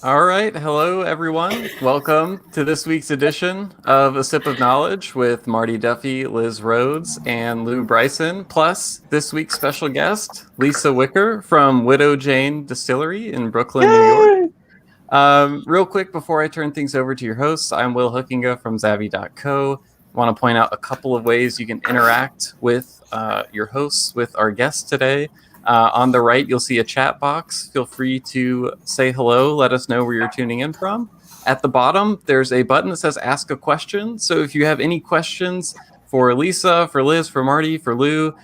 All right. Hello, everyone. Welcome to this week's edition of A Sip of Knowledge with Marty Duffy, Liz Rhoades, and Lou Bryson, plus this week's special guest, Lisa Wicker from Widow Jane Distillery in Brooklyn, New York. Yay! Real quick, before I turn things over to your hosts, I'm Will Hookinga from Zavvy.co. I want to point out a couple of ways you can interact with your hosts, with our guests today. On the right, you'll see a chat box. Feel free to say hello. Let us know where you're tuning in from. At the bottom, there's a button that says Ask a Question. So if you have any questions for Lisa, for Liz, for Marty, for Lou,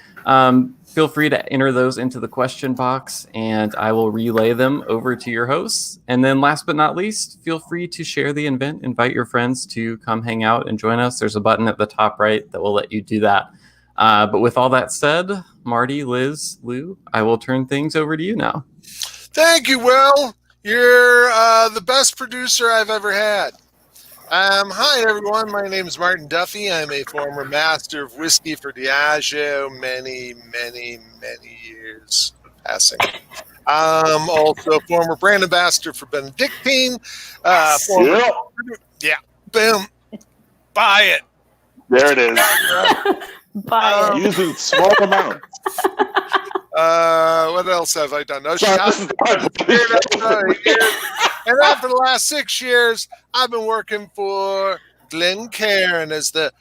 feel free to enter those into the question box, and I will relay them over to your hosts. And then last but not least, feel free to share the event. Invite your friends to come hang out and join us. There's a button at the top right that will let you do that. But with all that said, Marty, Liz, Lou, I will turn things over to you now. Thank you, Will. You're the best producer I've ever had. Hi, everyone. My name is Martin Duffy. I'm a former master of whiskey for Diageo, many years passing. I'm also a former brand ambassador for Benedictine. Boom. Buy it. There it is. Buy it. Using small amounts. What else have I done? And after the last 6 years, I've been working for Glencairn as the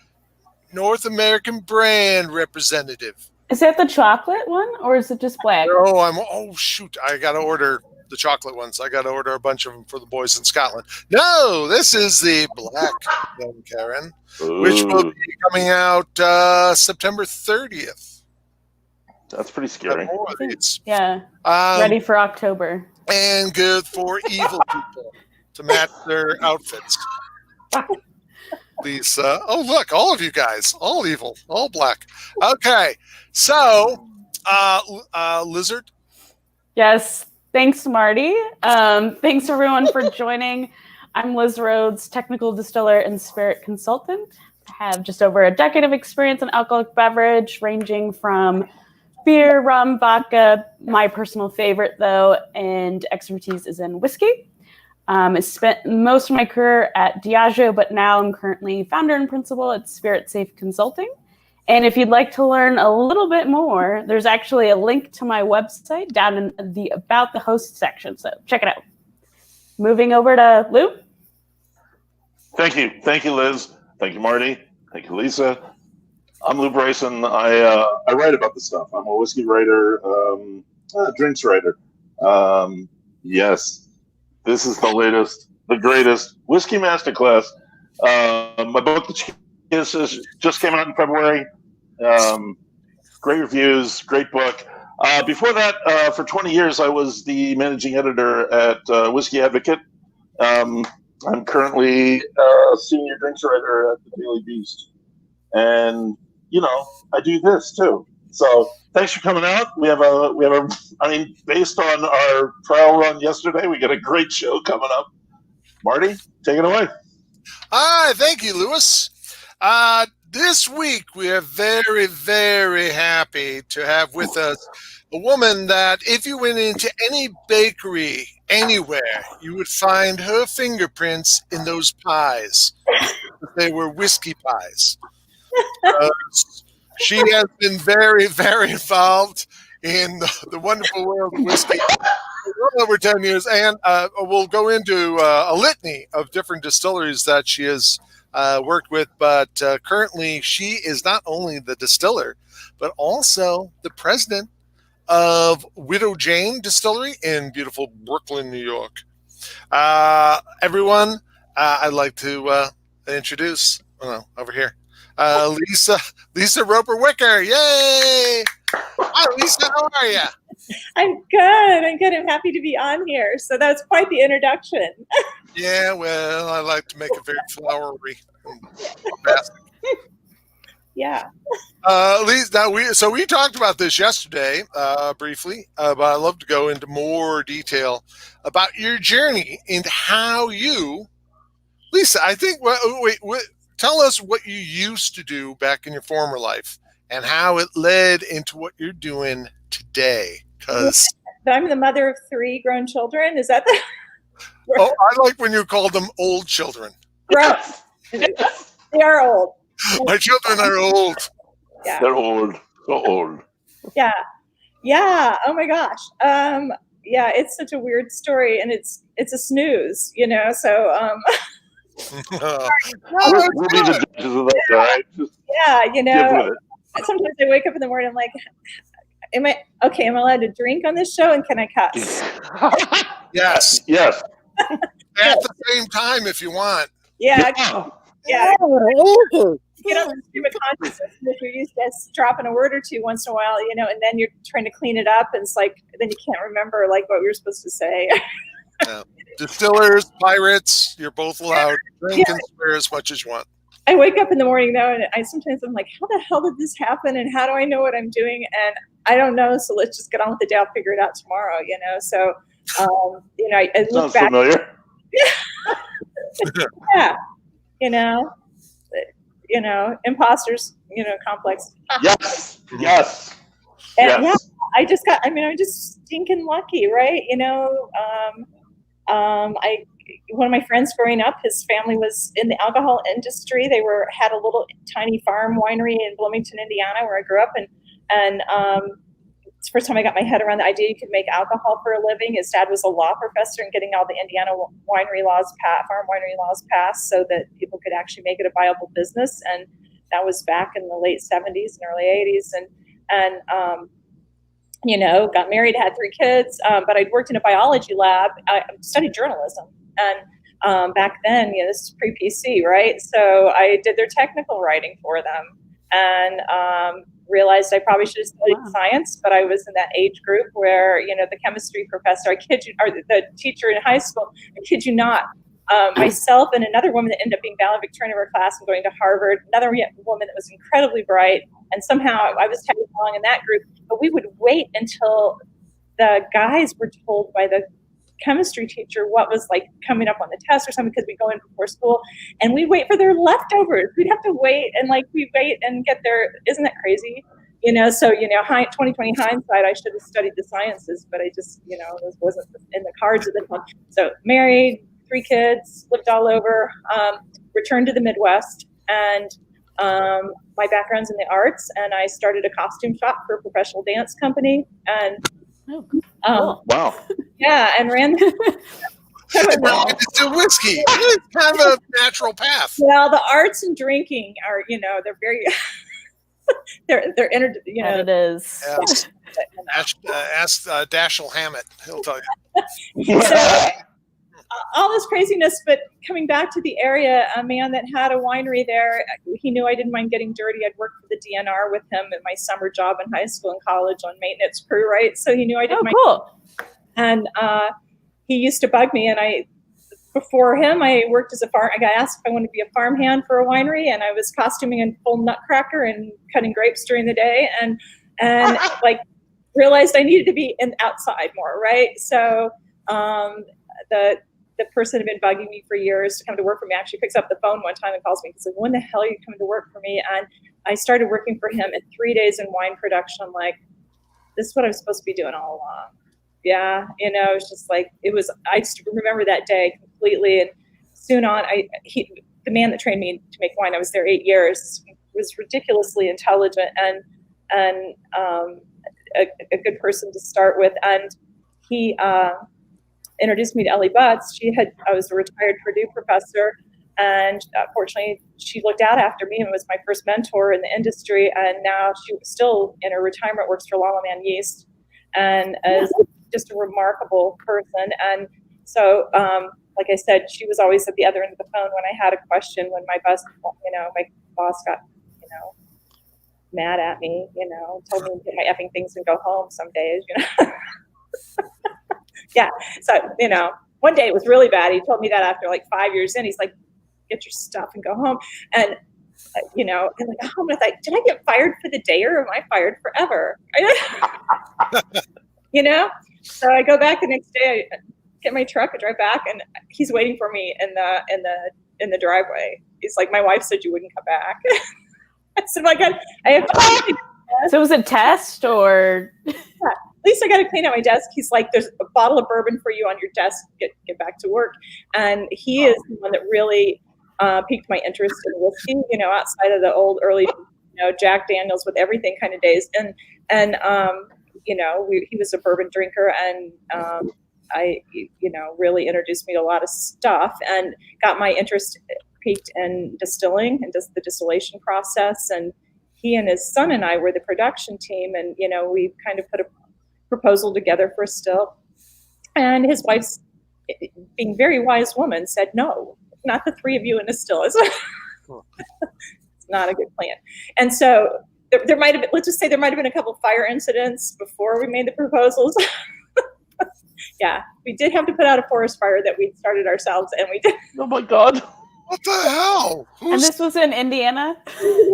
North American brand representative. Is that the chocolate one, or is it just black? No, I got to order the chocolate ones. I got to order a bunch of them for the boys in Scotland. No, this is the black Glencairn, which will be coming out September 30th. That's pretty scary. Yeah. Ready for October. And good for evil people to match their outfits. Lisa. Oh, look, all of you guys. All evil. All black. Okay. So, Lizard. Yes. Thanks, Marty. Thanks, everyone, for joining. I'm Liz Rhoades, technical distiller and spirit consultant. I have just over a decade of experience in alcoholic beverage, ranging from beer, rum, vodka, my personal favorite, though, and expertise is in whiskey. I spent most of my career at Diageo, but now I'm currently founder and principal at Spirit Safe Consulting. And if you'd like to learn a little bit more, there's actually a link to my website down in the About the Host section. So check it out. Moving over to Lou. Thank you. Thank you, Liz. Thank you, Marty. Thank you, Lisa. I'm Lou Bryson. I write about this stuff. I'm a whiskey writer, drinks writer. Yes, this is the latest, the greatest whiskey masterclass. My book, The just came out in February. Great reviews, great book. Before that, for 20 years, I was the managing editor at Whiskey Advocate. I'm currently a senior drinks writer at the Daily Beast. And, I do this too. So thanks for coming out. Based on our trial run yesterday, we got a great show coming up. Marty, take it away. Hi, thank you, Lewis. This week, we are very, very happy to have with us a woman that if you went into any bakery anywhere, you would find her fingerprints in those pies. They were whiskey pies. She has been very, very involved in the wonderful world of whiskey for over 10 years. And we'll go into a litany of different distilleries that she has worked with, but currently she is not only the distiller, but also the president of Widow Jane Distillery in beautiful Brooklyn, New York. Everyone, I'd like to introduce, over here, Lisa Roper Wicker. Yay! Hi, Lisa, how are you? I'm good. I'm happy to be on here. So that's quite the introduction. Yeah, well, I like to make it very flowery and bombastic. Yeah. Lisa, we talked about this yesterday briefly, but I'd love to go into more detail about your journey into how you, Lisa, I think, tell us what you used to do back in your former life and how it led into what you're doing today. Because I'm the mother of 3 grown children. Is that Oh, I like when you called them old children. Gross. They are old. My children are old. Yeah. They're old. So old. Yeah. Yeah. Oh my gosh. Yeah, it's such a weird story, and it's a snooze, So We'll be the judges of that, all right? Just yeah, get with it. sometimes I wake up in the morning, I'm like, am I allowed to drink on this show, and can I cuss? Yes. Yes. At the same time, if you want. Yeah. Yeah. Get on the stream of consciousness if you're used to dropping a word or two once in a while, and then you're trying to clean it up, and it's like then you can't remember like what we were supposed to say. Yeah. Distillers, pirates, you're both allowed. Drink and swear as much as you want. I wake up in the morning though, and I'm like, how the hell did this happen, and how do I know what I'm doing? And I don't know, so let's just get on with the day. I'll figure it out tomorrow, So, I look Sounds back. familiar. Yeah, imposters, complex. Yes. Yes. And Yes. I'm just stinking lucky, right? One of my friends growing up, his family was in the alcohol industry. They had a little tiny farm winery in Bloomington, Indiana, where I grew up, and it's the first time I got my head around the idea you could make alcohol for a living. His dad was a law professor and getting all the Indiana farm winery laws passed so that people could actually make it a viable business. And that was back in the late 70s and early 80s. And got married, had 3 kids, but I'd worked in a biology lab. I studied journalism. And back then, this is pre-PC, right? So I did their technical writing for them, and realized I probably should have studied science, but I was in that age group where, the chemistry professor, I kid you, or the teacher in high school, I kid you not, myself and another woman that ended up being valedictorian of our class and going to Harvard, another woman that was incredibly bright, and somehow I was tagged along in that group, but we would wait until the guys were told by the chemistry teacher what was like coming up on the test or something, because we go in before school and we wait for their leftovers. We'd have to wait and we wait and get their, isn't that crazy? So 2020 hindsight, I should have studied the sciences, but I just, this wasn't in the cards at the time. So married, 3 kids, lived all over, returned to the Midwest, and my background's in the arts, and I started a costume shop for a professional dance company, and Wow. yeah, and ran. It's a whiskey. It's kind of a natural path. Well, the arts and drinking are, they're very, they're It is. Ask Dashiell Hammett. He'll tell you. So, all this craziness, but coming back to the area, a man that had a winery there, he knew I didn't mind getting dirty. I'd worked for the DNR with him at my summer job in high school and college on maintenance crew, right? So he knew I didn't mind. Cool. And he used to bug me, and before him, I worked as a farm. I got asked if I wanted to be a farmhand for a winery, and I was costuming in full nutcracker and cutting grapes during the day, and realized I needed to be outside more, right? So the person had been bugging me for years to come to work for me actually picks up the phone one time and calls me and says, when the hell are you coming to work for me? And I started working for him at 3 days in wine production. I'm like, this is what I was supposed to be doing all along. Yeah, it was just like, I just remember that day completely. And soon on, the man that trained me to make wine, I was there 8 years, was ridiculously intelligent and a good person to start with. And he introduced me to Ellie Butts. I was a retired Purdue professor, and fortunately she looked out after me and was my first mentor in the industry. And now she was still in her retirement, works for Lala Man Yeast, and is just a remarkable person. And so, like I said, she was always at the other end of the phone when I had a question, when my boss got, mad at me, told me to get my effing things and go home some days, Yeah. So, one day it was really bad. He told me that after like 5 years in, he's like, get your stuff and go home. And, and like, oh, I thought, did I get fired for the day or am I fired forever? So I go back the next day, I get my truck, I drive back, and he's waiting for me in the driveway. He's like, my wife said you wouldn't come back. I said, my God, I have to. So was it a test or? Yeah. least I got to clean out my desk. He's like, there's a bottle of bourbon for you on your desk. Get back to work. And he is the one that really piqued my interest in whiskey, outside of the old early, Jack Daniels with everything kind of days. And he was a bourbon drinker, and I really introduced me to a lot of stuff and got my interest peaked in distilling and just the distillation process. And he and his son and I were the production team, and we kind of put a proposal together for a still. And his wife's, being a very wise woman, said, "No, not the three of you in a still. It's not a good plan." And so there might have been, let's just say there might have been a couple of fire incidents before we made the proposals. Yeah, we did have to put out a forest fire that we started ourselves, and we did. Oh my God! What the hell? And this was in Indiana?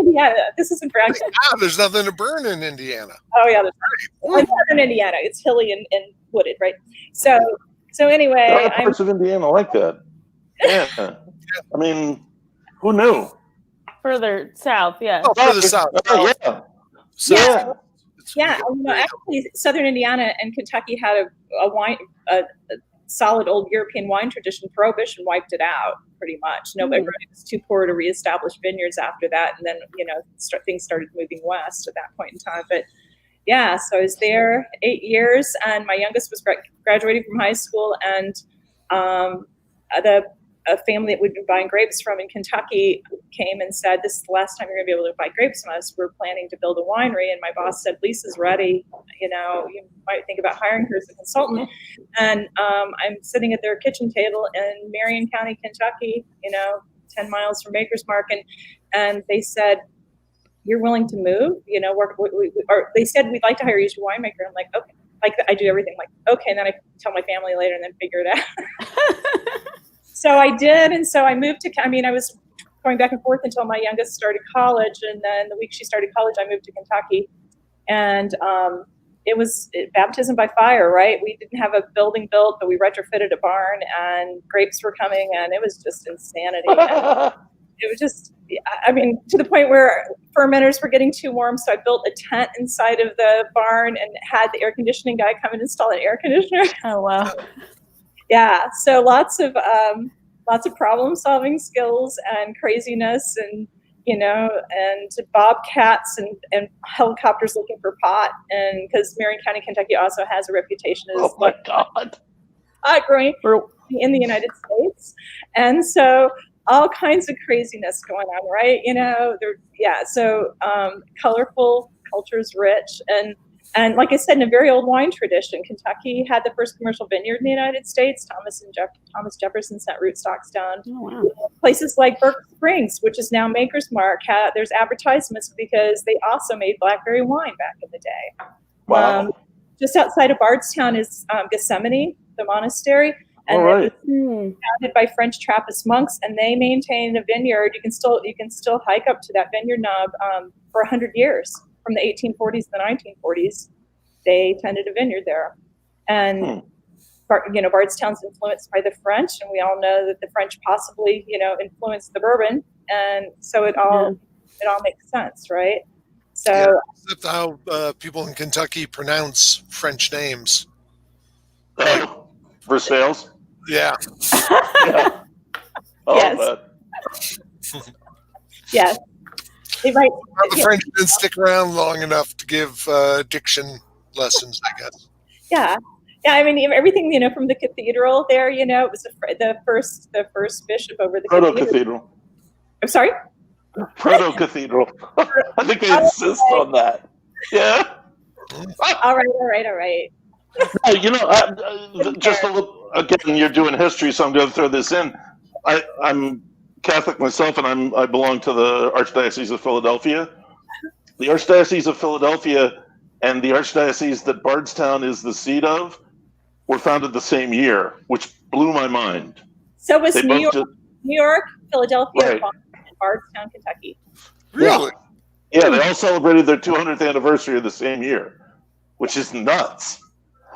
Yeah, this is in Bradford. Yeah, there's nothing to burn in Indiana. Oh yeah, in southern Indiana, it's hilly and wooded, right? So anyway, There are parts of Indiana like that. Yeah, I mean, who knew? Further south, yeah. Oh, further south. Oh, yeah. So, yeah. Actually, southern Indiana and Kentucky had a solid old European wine tradition. Prohibition wiped it out pretty much. Nobody was too poor to reestablish vineyards after that, and then things started moving west at that point in time. But yeah, so I was there 8 years, and my youngest was graduating from high school, and a family that we'd been buying grapes from in Kentucky came and said, "This is the last time you're going to be able to buy grapes from us. We're planning to build a winery." And my boss said, "Lisa's ready. You might think about hiring her as a consultant." And I'm sitting at their kitchen table in Marion County, Kentucky, 10 miles from Maker's Mark. And they said, "You're willing to move? Or they said, "We'd like to hire you as your winemaker." I'm like, "Okay." Like, I do everything. Like, okay. And then I tell my family later and then figure it out. So I did, and so I moved I was going back and forth until my youngest started college, and then the week she started college, I moved to Kentucky, and it was baptism by fire, right? We didn't have a building built, but we retrofitted a barn, and grapes were coming, and it was just insanity. It was just, to the point where fermenters were getting too warm, so I built a tent inside of the barn and had the air conditioning guy come and install an air conditioner. Oh, wow. Yeah, so lots of problem solving skills and craziness, and and bobcats and helicopters looking for pot, and because Marion County, Kentucky also has a reputation as growing in the United States, and so all kinds of craziness going on, right? So colorful, culture's rich, and like I said, in a very old wine tradition, Kentucky had the first commercial vineyard in the United States. Thomas Jefferson sent rootstocks down. Oh, wow. Places like Burke Springs, which is now Maker's Mark, there's advertisements because they also made blackberry wine back in the day. Wow. Just outside of Bardstown is Gethsemane, the monastery, and All right. it was founded by French Trappist monks, and they maintain a vineyard. You can still hike up to that vineyard knob for 100 years. From the 1840s to the 1940s, they tended a vineyard there. And, Bardstown's influenced by the French, and we all know that the French possibly, influenced the bourbon. And so it all makes sense, right? So, except how people in Kentucky pronounce French names. For sales? Yeah. Yeah. Yes. Yes. The French didn't stick around long enough to give diction lessons, I guess. Yeah. Everything from the cathedral there. It was the first bishop over the Proto-cathedral. I'm sorry. Proto-cathedral. I think they insist on that. Yeah. All right. Just a little. Again, you're doing history, so I'm going to throw this in. I'm Catholic myself, and I belong to the Archdiocese of Philadelphia. The Archdiocese of Philadelphia and the Archdiocese that Bardstown is the seat of were founded the same year, which blew my mind. So was New York, Philadelphia, right. and Bardstown, Kentucky. Really? Yeah, they all celebrated their 200th anniversary of the same year, which is nuts.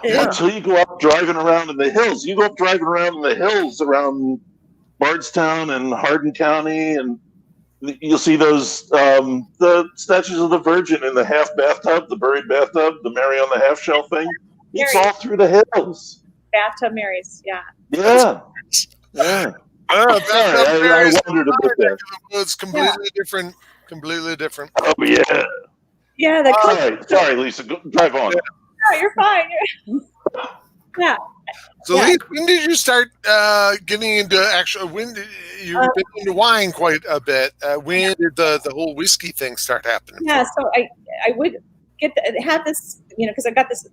Yeah. Until you go up driving around in the hills. You go up driving around in the hills around Bardstown and Hardin County, and you'll see those the statues of the Virgin in the half bathtub, the buried bathtub, the Mary on the half shell thing. It's Mary. all through the hills. Bathtub Marys, yeah. Yeah. Yeah. Sorry, I wondered a bit there. It's completely different. Completely different. Oh, yeah. Yeah, the Sorry, Lisa. Drive on. No, you're fine. Yeah. So, Yeah. Lisa, when did you start getting into actual? When did you've been into wine quite a bit? When did the whole whiskey thing start happening? Yeah, so I would have this, because I got this,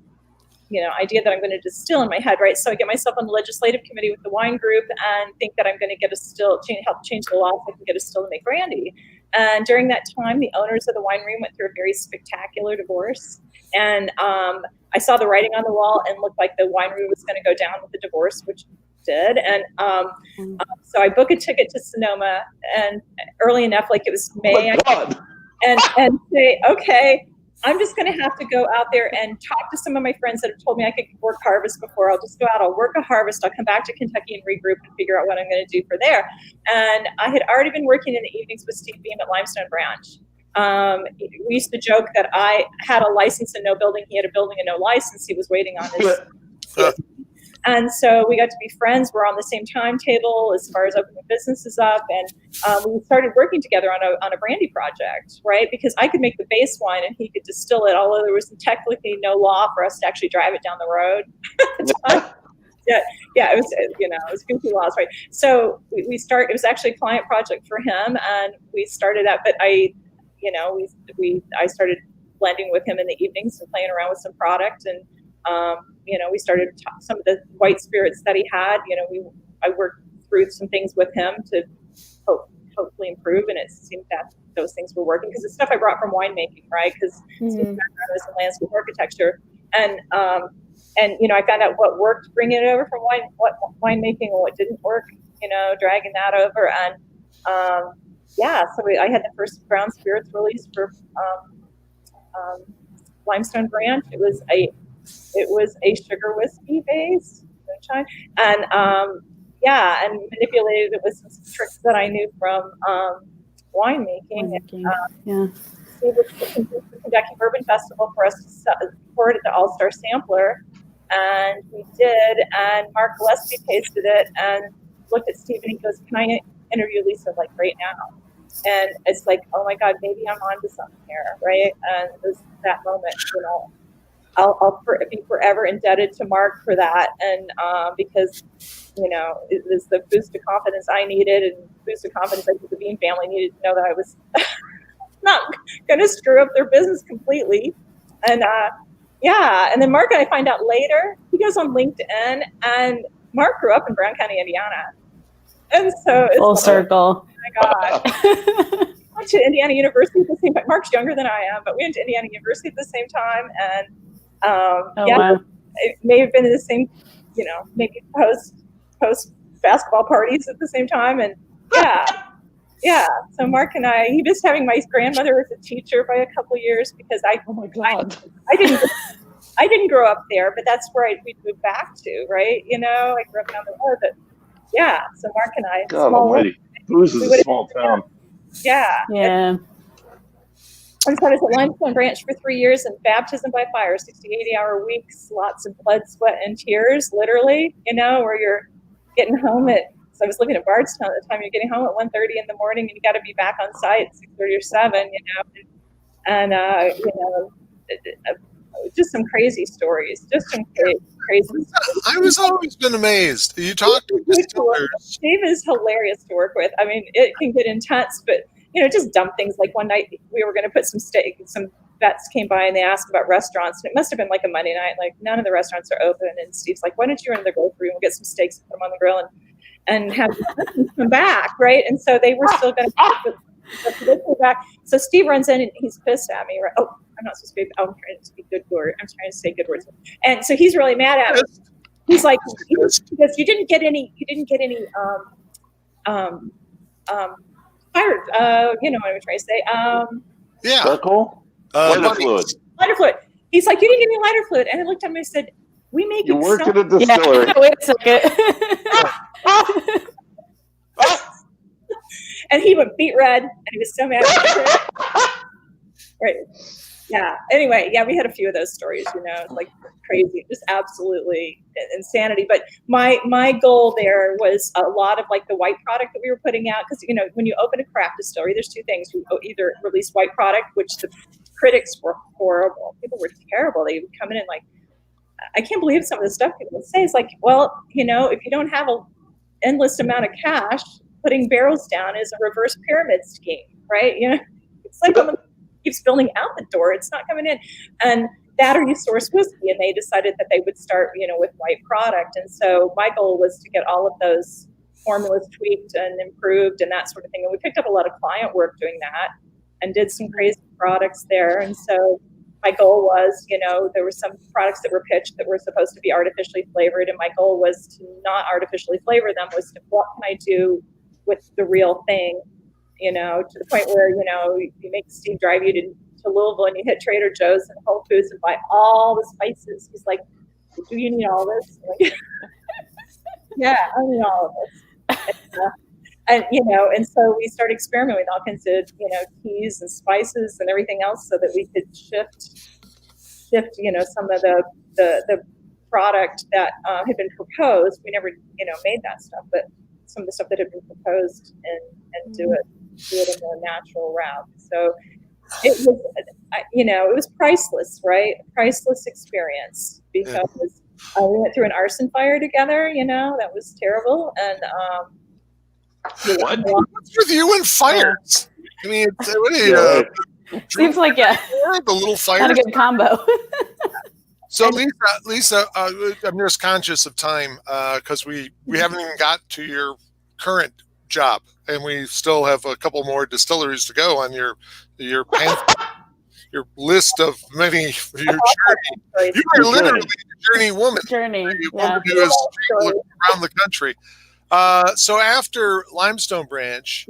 idea that I'm going to distill in my head, right? So I get myself on the legislative committee with the wine group and think that I'm going to get a still, help change the law so I can get a still to make brandy. And during that time, the owners of the winery went through a very spectacular divorce. And I saw the writing on the wall and looked like the winery was going to go down with the divorce, which it did. And so I booked a ticket to Sonoma, and early enough, like it was May, and say, okay, I'm just going to have to go out there and talk to some of my friends that have told me I could work harvest before. I'll just go out, I'll work a harvest, I'll come back to Kentucky and regroup and figure out what I'm going to do for there. And I had already been working in the evenings with Steve Beam at Limestone Branch. We used to joke that I had a license and no building. He had a building and no license. He was waiting on his. And so we got to be friends. We're on the same timetable as far as opening businesses up. And we started working together on a brandy project, right? Because I could make the base wine and he could distill it, although there was technically no law for us to actually drive it down the road. Yeah, it was goofy laws, right? So it was actually a client project for him, and we started that. But I started blending with him in the evenings and playing around with some product, and we started some of the white spirits that he had. I worked through some things with him to hopefully improve, and it seemed that those things were working because the stuff I brought from winemaking, right? Because my background was in landscape architecture, and I found out what worked, bringing it over from winemaking, and what didn't work, dragging that over, and so I had the first brown spirits release for Limestone Branch. It was a sugar whiskey base, moonshine, and and manipulated it with some tricks that I knew from winemaking. Steve was looking for the Kentucky Bourbon Festival for us to pour it at the All-Star Sampler, and we did. And Mark Gillespie tasted it and looked at Steve and he goes, "Can I interview Lisa right now?" And it's like, oh my God, maybe I'm onto something here, right? And it was that moment, I'll be forever indebted to Mark for that, and because it was the boost of confidence I needed, and boost of confidence I think the Bean family needed to know that I was not going to screw up their business completely. And and then Mark and I find out later, he goes on LinkedIn, and Mark grew up in Brown County, Indiana, and so it's full circle. Oh my God. Went to Indiana University at the same time. Mark's younger than I am, but we went to Indiana University at the same time, and wow. It may have been in the same, maybe post basketball parties at the same time, and So Mark and I, he was having my grandmother as a teacher by a couple years because I didn't grow up there, but that's where we moved back to, right? I grew up down the road, but so Mark and I. God almighty. Booze is a small town. Yeah. And so I was at Limestone Branch for 3 years, and baptism by fire, 60, 80-hour weeks, lots of blood, sweat, and tears, literally, where you're getting home so I was living at Bardstown at the time, you're getting home at 1:30 in the morning, and you got to be back on site at 6:30 or 7, and just some crazy stories, crazy stories. I was always been amazed. You talk to distillers. Steve is hilarious to work with. I mean, it can get intense, but just dumb things. Like one night we were going to put some vets came by and they asked about restaurants. And it must have been like a Monday night. Like none of the restaurants are open. And Steve's like, "Why don't you run to the grocery and we'll get some steaks and put them on the grill and have them come back, right?" And so they were still going to go back. So Steve runs in and he's pissed at me. Right? Oh, I'm not supposed to be. I'm trying to speak good words. I'm trying to say good words. And so he's really mad at me. He's like, because you didn't get any fired. You know what I'm trying to say. Charcoal? Lighter fluid. Lighter fluid. He's like, "You didn't give me lighter fluid." And I looked at him and I said, "We make You worked at a distillery." Yeah, wait a second. And he went beet red, and he was so mad. Right. Yeah. Anyway, yeah, we had a few of those stories, like crazy, just absolutely insanity. But my goal there was a lot of like the white product that we were putting out. Because, when you open a craft distillery, there's two things. You either release white product, which the critics were horrible. People were terrible. They would come in and like, I can't believe some of the stuff people would say. It's like, well, if you don't have an endless amount of cash, putting barrels down is a reverse pyramid scheme, right? It's like keeps spilling out the door. It's not coming in. And that, or you source whiskey. And they decided that they would start, with white product. And so my goal was to get all of those formulas tweaked and improved and that sort of thing. And we picked up a lot of client work doing that and did some crazy products there. And so my goal was, there were some products that were pitched that were supposed to be artificially flavored. And my goal was to not artificially flavor them, was to what can I do with the real thing, to the point where, you make Steve drive you to Louisville and you hit Trader Joe's and Whole Foods and buy all the spices. He's like, do you need all this? Like, yeah, I need all of this. And so we started experimenting with all kinds of, teas and spices and everything else so that we could shift, some of the product that had been proposed. We never, made that stuff, but some of the stuff that had been proposed and do it in a natural route. So it was, it was priceless, right? Priceless experience, because we went through an arson fire together, that was terrible. And, what's with you and fires? I mean, seems like the little fires. Not a good combo. So Lisa, I'm just conscious of time because we haven't even got to your current job, and we still have a couple more distilleries to go on your list of many your journey. You are literally a journey woman. You woman who has traveled around the country. So after Limestone Branch,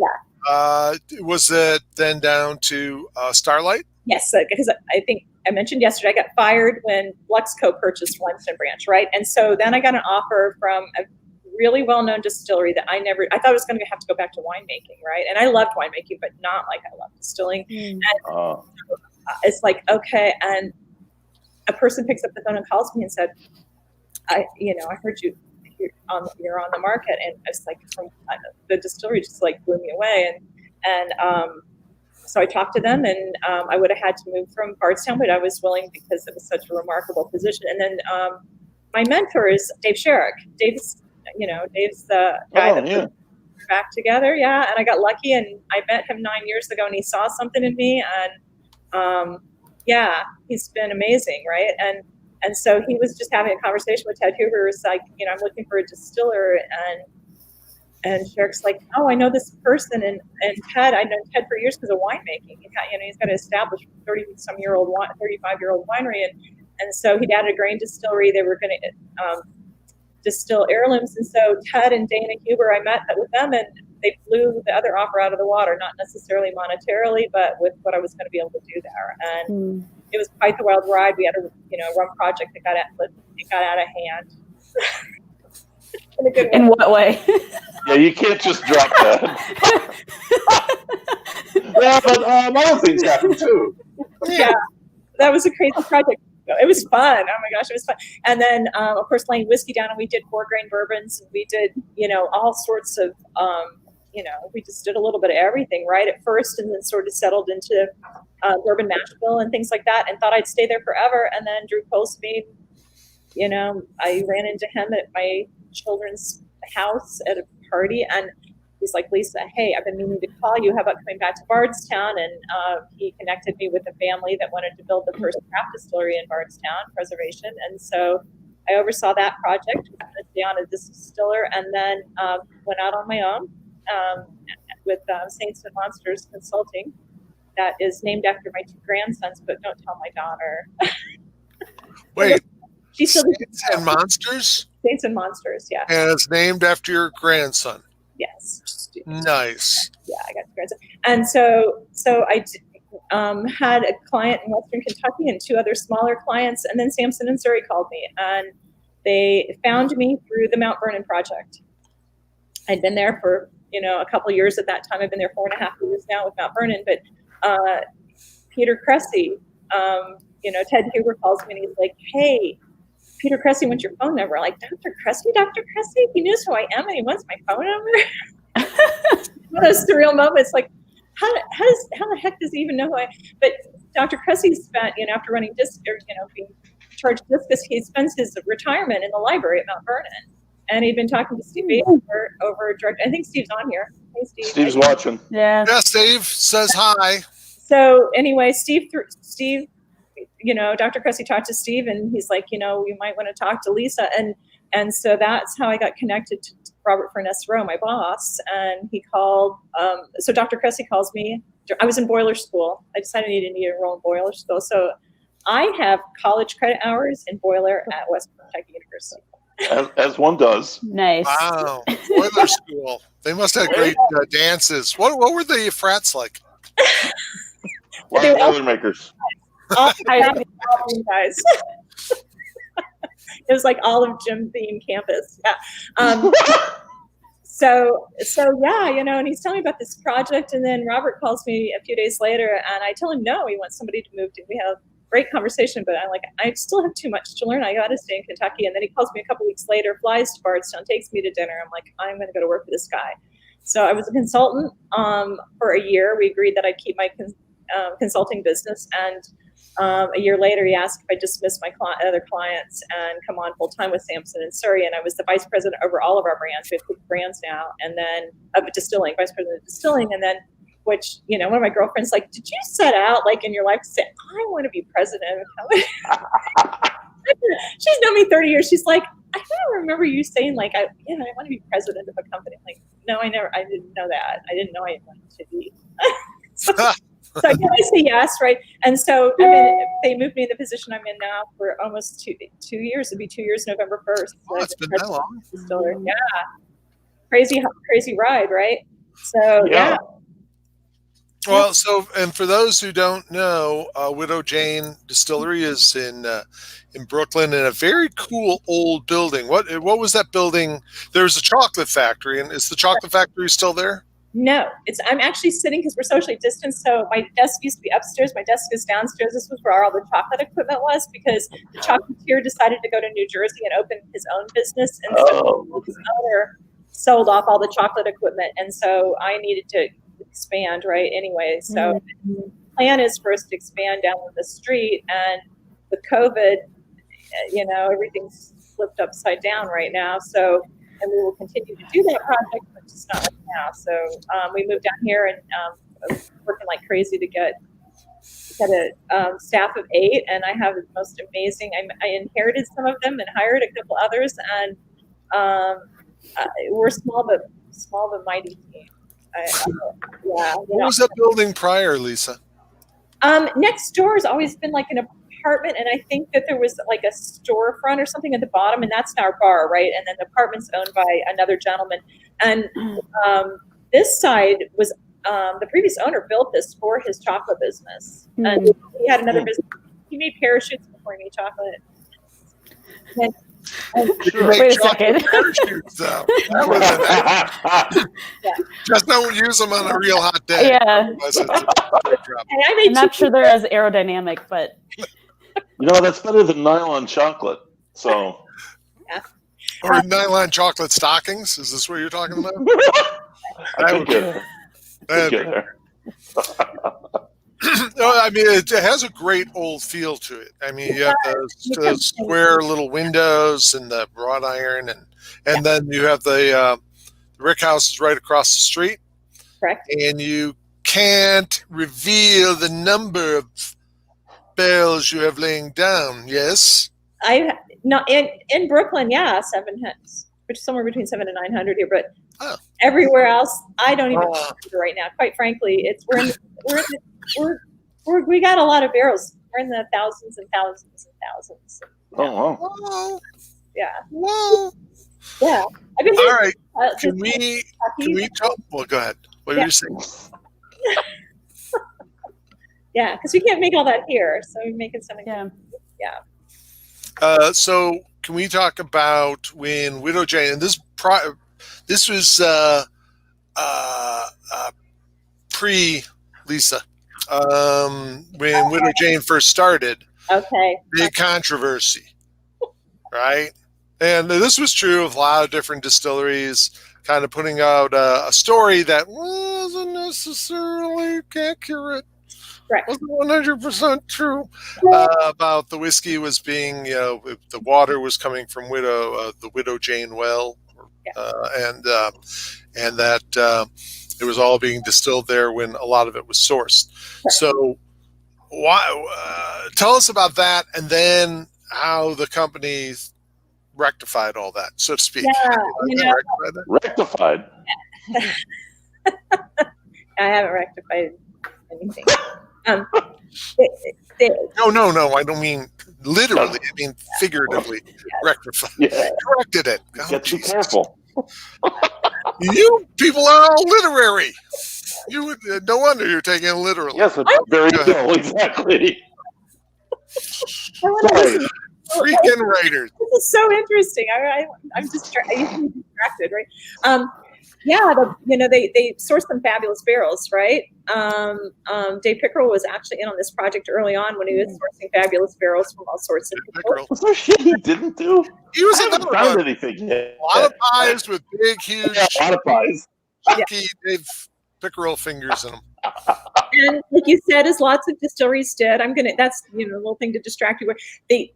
was it then down to Starlight? Yes, because I think I mentioned yesterday, I got fired when Luxco purchased Limestone Branch, right? And so then I got an offer from a really well-known distillery that I thought I was going to have to go back to winemaking, right? And I loved winemaking, but not like I love distilling. And it's like, okay. And a person picks up the phone and calls me and said, I heard you're on the market. And it's like, the distillery just like blew me away. And so I talked to them, and I would have had to move from Bardstown, but I was willing because it was such a remarkable position. And then my mentor is Dave Sherrick. Dave's the guy that put back together. Yeah. And I got lucky, and I met him 9 years ago, and he saw something in me, and he's been amazing. Right. And so he was just having a conversation with Ted Huber. It's like, I'm looking for a distiller, and Sherrick's like, oh, I know this person, and Ted, I know Ted for years because of winemaking. He's got an established 35-year-old winery, and so he'd added a grain distillery. They were going to distill heirlooms, and so Ted and Dana Huber, I met with them, and they blew the other offer out of the water, not necessarily monetarily, but with what I was going to be able to do there. And it was quite the wild ride. We had a rum project that got out of hand. In what way? Yeah, you can't just drop that. Yeah, but other things happen too. Yeah, that was a crazy project. It was fun. Oh my gosh, it was fun. And then, of course, laying whiskey down, and we did 4-grain bourbons, and we did, all sorts of, we just did a little bit of everything right at first, and then sort of settled into bourbon mash bill and things like that, and thought I'd stay there forever. And then Drew Colsby, I ran into him at my children's house at a party, and he's like, Lisa, hey, I've been meaning to call you. How about coming back to Bardstown? And he connected me with a family that wanted to build the first craft distillery in Bardstown, Preservation. And so I oversaw that project with Distiller, and then went out on my own with Saints Monsters Consulting. That is named after my 2 grandsons, but don't tell my daughter. Wait, she's still Saints and Monsters? Saints and Monsters, yeah. And it's named after your grandson. Yes. Nice. Yeah, I got 2 grandsons. And so I had a client in Western Kentucky and 2 other smaller clients, and then Samson and Surrey called me, and they found me through the Mount Vernon project. I'd been there for a couple of years at that time. I've been there 4.5 years now with Mount Vernon, but Peter Cressy Ted Huber calls me and he's like, "Hey, Peter Cressy wants your phone number." I'm like, Dr. Cressy? He knows who I am and he wants my phone number? One of those surreal moments, like, how the heck does he even know who I? But Dr. Cressy spent, after running being charged discus, he spends his retirement in the library at Mount Vernon, and he'd been talking to Steve over direct. I think Steve's on here. Hey, Steve. Steve's watching. Yeah, Steve says hi. So anyway, Steve, Dr. Cressy talked to Steve, and he's like, you might want to talk to Lisa, and so that's how I got connected to Robert Furness Rowe, my boss, and he called. So Dr. Cressy calls me. I was in boiler school. I decided I needed to enroll in boiler school, so I have college credit hours in boiler at West Kentucky University. As one does. Nice. Wow, boiler school. They must have great dances. What were the frats like? Boilermakers. Guys. It was like olive gym themed campus. Yeah. So yeah, and he's telling me about this project, and then Robert calls me a few days later, and I tell him no, he wants somebody to move to. We have a great conversation, but I'm like, I still have too much to learn. I got to stay in Kentucky. And then he calls me a couple weeks later, flies to Bardstown, takes me to dinner. I'm like, I'm going to go to work for this guy. So I was a consultant for a year. We agreed that I'd keep my consulting business, and a year later, he asked if I dismissed my other clients and come on full time with Samson Surrey. And I was the vice president over all of our brands. We have 6 brands now, and then of distilling, vice president of distilling. And then, which, one of my girlfriends like, did you set out like in your life to say, I want to be president of a company? She's known me 30 years. She's like, I don't remember you saying like, I want to be president of a company. I'm like, no, I didn't know that. I didn't know I wanted to be. So I say yes, right? And so they moved me in the position I'm in now for almost two years. It'll be 2 years, November 1st. Oh, it's been that long. Distiller. Yeah, crazy ride, right? So yeah. Well, and for those who don't know, Widow Jane Distillery is in Brooklyn in a very cool old building. What was that building? There's a chocolate factory, and is the chocolate factory still there? No, I'm actually sitting because we're socially distanced. So my desk used to be upstairs. My desk is downstairs. This was where all the chocolate equipment was, because the chocolatier decided to go to New Jersey and open his own business. And so his owner sold off all the chocolate equipment. And so I needed to expand, right? Anyway, so the plan is for us to expand down the street. And with COVID, everything's flipped upside down right now. So, and we will continue to do that project, but just not right now. So we moved down here and working like crazy to get a staff of 8, and I have the most amazing. I inherited some of them and hired a couple others, and we're small but mighty team. What was that building prior, Lisa? Next door has always been like an apartment, and I think that there was like a storefront or something at the bottom, and that's our bar, right? And then the apartment's owned by another gentleman. And this side was the previous owner built this for his chocolate business, and he had another business. He made parachutes before he made chocolate. Wait a second. Just don't use them on a real hot day. Yeah. I'm not sure they're as aerodynamic, but that's better than nylon chocolate. So, or nylon chocolate stockings. Is this what you're talking about? I could get there. No, I mean, it has a great old feel to it. I mean, you have those square little windows and the wrought iron, and then you have the rick house is right across the street. Correct. And you can't reveal the number of barrels you have laying down. Yes. In Brooklyn, 700, which is somewhere between 700 and 900 here, but everywhere else, I don't even know right now. Quite frankly, we got a lot of barrels. We're in the thousands and thousands and thousands. Oh wow! Whoa. Yeah. Whoa. Yeah. I've been all right. Can we talk? Well, go ahead. What are you saying? Yeah, because we can't make all that here, so we're making something. Yeah. So can we talk about when Widow Jane, and this was pre Lisa, when Widow Jane first started. Okay. Big controversy, right? And this was true of a lot of different distilleries, kind of putting out a story that wasn't necessarily accurate. Right. Wasn't 100% true about the whiskey was being, the water was coming from the Widow Jane well, and that it was all being distilled there when a lot of it was sourced. So, why? Tell us about that, and then how the company rectified all that, so to speak. Yeah, rectified. I haven't rectified anything. No, I don't mean literally. I mean figuratively. Rectified. Yeah. Corrected it. Be careful. You people are all literary. No wonder you're taking it literally. Yes, it's very cool. Exactly. Sorry. Freaking writers. This is so interesting. I'm just easily distracted, right? They sourced some fabulous barrels, right? Dave Pickerel was actually in on this project early on when he was sourcing fabulous barrels from all sorts of people. Was there shit he didn't do? He was haven't found anything yet. A lot of pies with big, huge, a lot of pies. Chunky Dave Pickerel fingers in them. And like you said, as lots of distilleries did, that's a little thing to distract you. The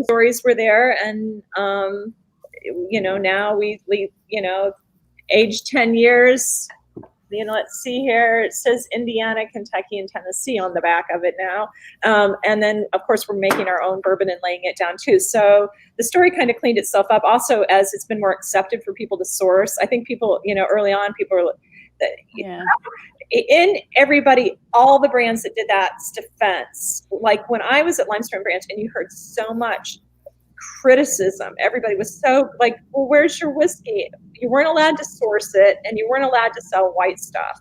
stories were there, and now we aged 10 years. Let's see here. It says Indiana, Kentucky, and Tennessee on the back of it now. And then, of course, we're making our own bourbon and laying it down, too. So the story kind of cleaned itself up. Also, as it's been more accepted for people to source, I think people, early on, people are in everybody, all the brands that did that's defense. Like when I was at Limestone Branch and you heard so much criticism, everybody was so like, well, where's your whiskey? You weren't allowed to source it, and you weren't allowed to sell white stuff.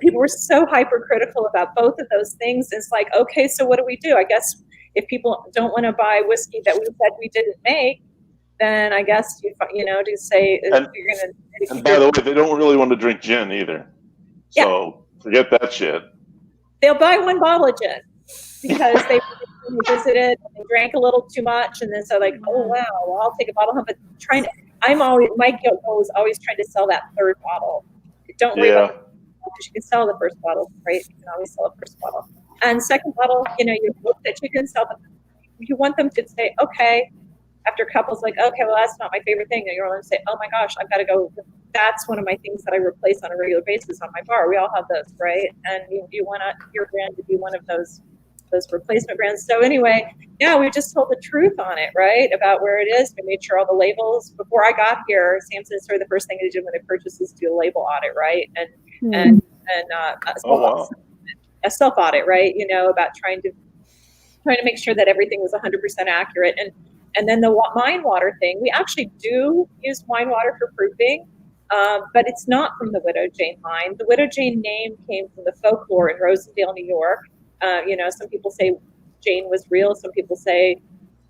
People were so hypercritical about both of those things. It's like, okay, so what do we do? I guess if people don't want to buy whiskey that we said we didn't make, then I guess to say you're going to. And by the way, they don't really want to drink gin either. So forget that shit. They'll buy one bottle of gin because they visited, and they drank a little too much, and then so like, oh wow, well, I'll take a bottle home. But my goal is always trying to sell that third bottle. Don't worry about it, because you can sell the first bottle, right? You can always sell the first bottle. And second bottle, you hope that you can sell them. You want them to say, okay, after couples like, okay, well, that's not my favorite thing. And you're going to say, oh my gosh, I've got to go. That's one of my things that I replace on a regular basis on my bar. We all have those, right? And you want your brand to be one of those replacement brands. So anyway, we just told the truth on it, right? About where it is. We made sure all the labels. Before I got here, Samson Surrey, the first thing they did when they purchased is do a label audit, right? And a self audit, right? About trying to make sure that everything was 100% accurate. And then the wine water thing, we actually do use wine water for proofing, but it's not from the Widow Jane line. The Widow Jane name came from the folklore in Rosendale, New York. Some people say Jane was real. Some people say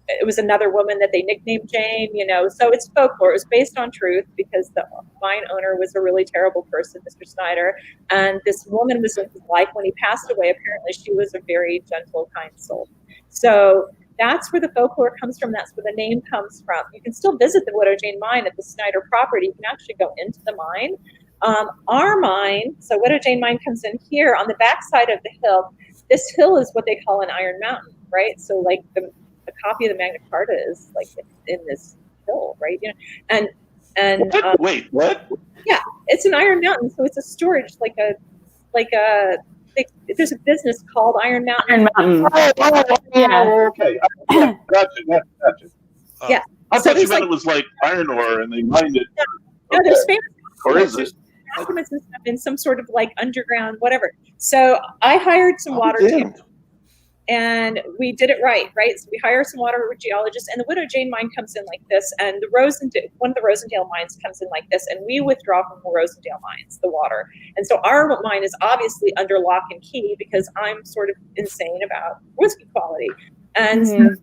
it was another woman that they nicknamed Jane, so it's folklore. It was based on truth because the wine owner was a really terrible person, Mr. Snyder. And this woman was in his life when he passed away. Apparently she was a very gentle, kind soul. So that's where the folklore comes from. That's where the name comes from. You can still visit the Widow Jane mine at the Snyder property. You can actually go into the mine. Our mine, so Widow Jane mine comes in here on the backside of the hill. This hill is what they call an Iron Mountain, right? So like the copy of the Magna Carta is like in this hill, right? And wait, what? Yeah, it's an Iron Mountain, so it's a storage there's a business called Iron Mountain. Okay. Gotcha. Yeah. I thought you meant it was like iron ore and they mined it. No, there's famous. Or is it? Documents and stuff in some sort of like underground, whatever. So I hired some water geologists, and we did it right? So we hired some water geologists, and the Widow Jane mine comes in like this, and one of the Rosendale mines comes in like this, and we withdraw from the Rosendale mines the water. And so our mine is obviously under lock and key because I'm sort of insane about whiskey quality. And so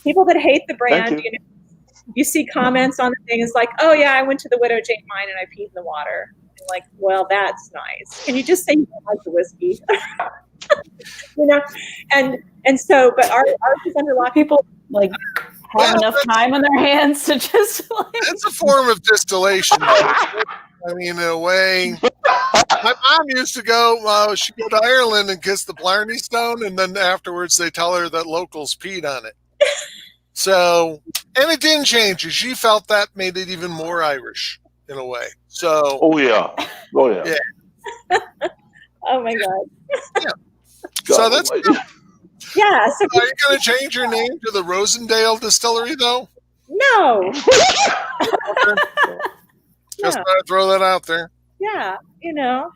people that hate the brand, you see comments on the thing is like, oh yeah, I went to the Widow Jane mine and I peed in the water. like, well, that's nice. Can you just say you don't like the whiskey? You know, and so, but ours is under lock. People like have enough time on their hands to just like. It's a form of distillation. I mean, in a way, my mom used to go. She'd go to Ireland and kiss the Blarney Stone, and then afterwards they tell her that locals peed on it. So, and it didn't change her. She felt that made it even more Irish in a way. So, Oh yeah. Yeah. Oh my God. Yeah. So that's almighty. Yeah. So Are you going to change your name to the Rosendale Distillery, though? no. Just thought I'd throw that out there. Yeah, you know,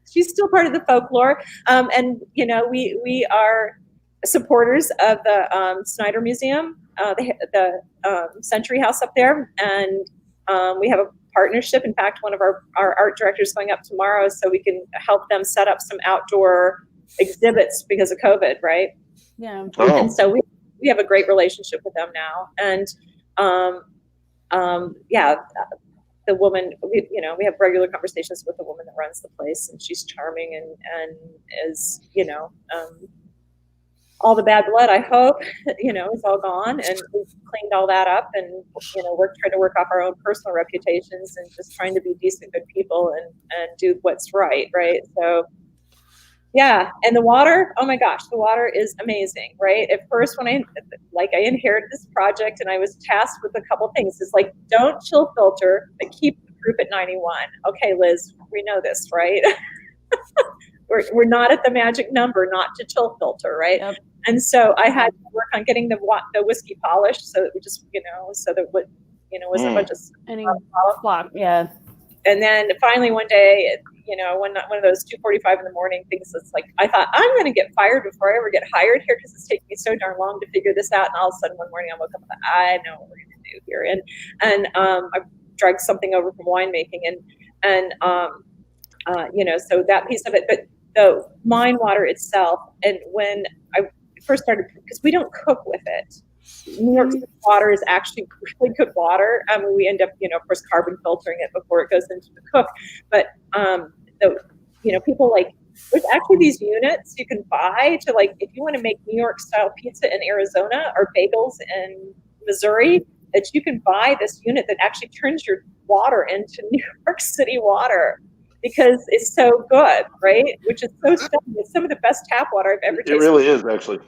she's still part of the folklore. And, you know, we are supporters of the Snyder Museum, the Century House up there. And we have a partnership. In fact, one of our art directors is going up tomorrow so we can help them set up some outdoor exhibits because of COVID, right? Yeah. Oh. And so we have a great relationship with them now. And yeah, the woman, we have regular conversations with the woman that runs the place, and she's charming and is, all the bad blood, I hope, is all gone, and we've cleaned all that up, and, we're trying to work off our own personal reputations and just trying to be decent, good people and do what's right. Right. So, yeah. And the water, oh my gosh, the water is amazing, right? At first, when I inherited this project and I was tasked with a couple things, it's like, don't chill filter, but keep the proof at 91. Okay, Liz, we know this, right? We're not at the magic number not to chill filter, right? Yep. And so I had to work on getting the whiskey polished so that we just, so that what, wasn't a bunch of any block, yeah. And then finally one day, one of those 2:45 in the morning things that's like, I thought, I'm going to get fired before I ever get hired here because it's taking me so darn long to figure this out. And all of a sudden one morning I woke up and thought, I know what we're going to do here. And I dragged something over from winemaking and so that piece of it, but the mine water itself. And when I first started, because we don't cook with it. New York City water is actually really good water. I mean, we end up, of course, carbon filtering it before it goes into the cook. But, people there's actually these units you can buy to if you want to make New York style pizza in Arizona or bagels in Missouri, that you can buy this unit that actually turns your water into New York City water because it's so good, right? Which is so stunning. It's some of the best tap water I've ever tasted. It really is, actually.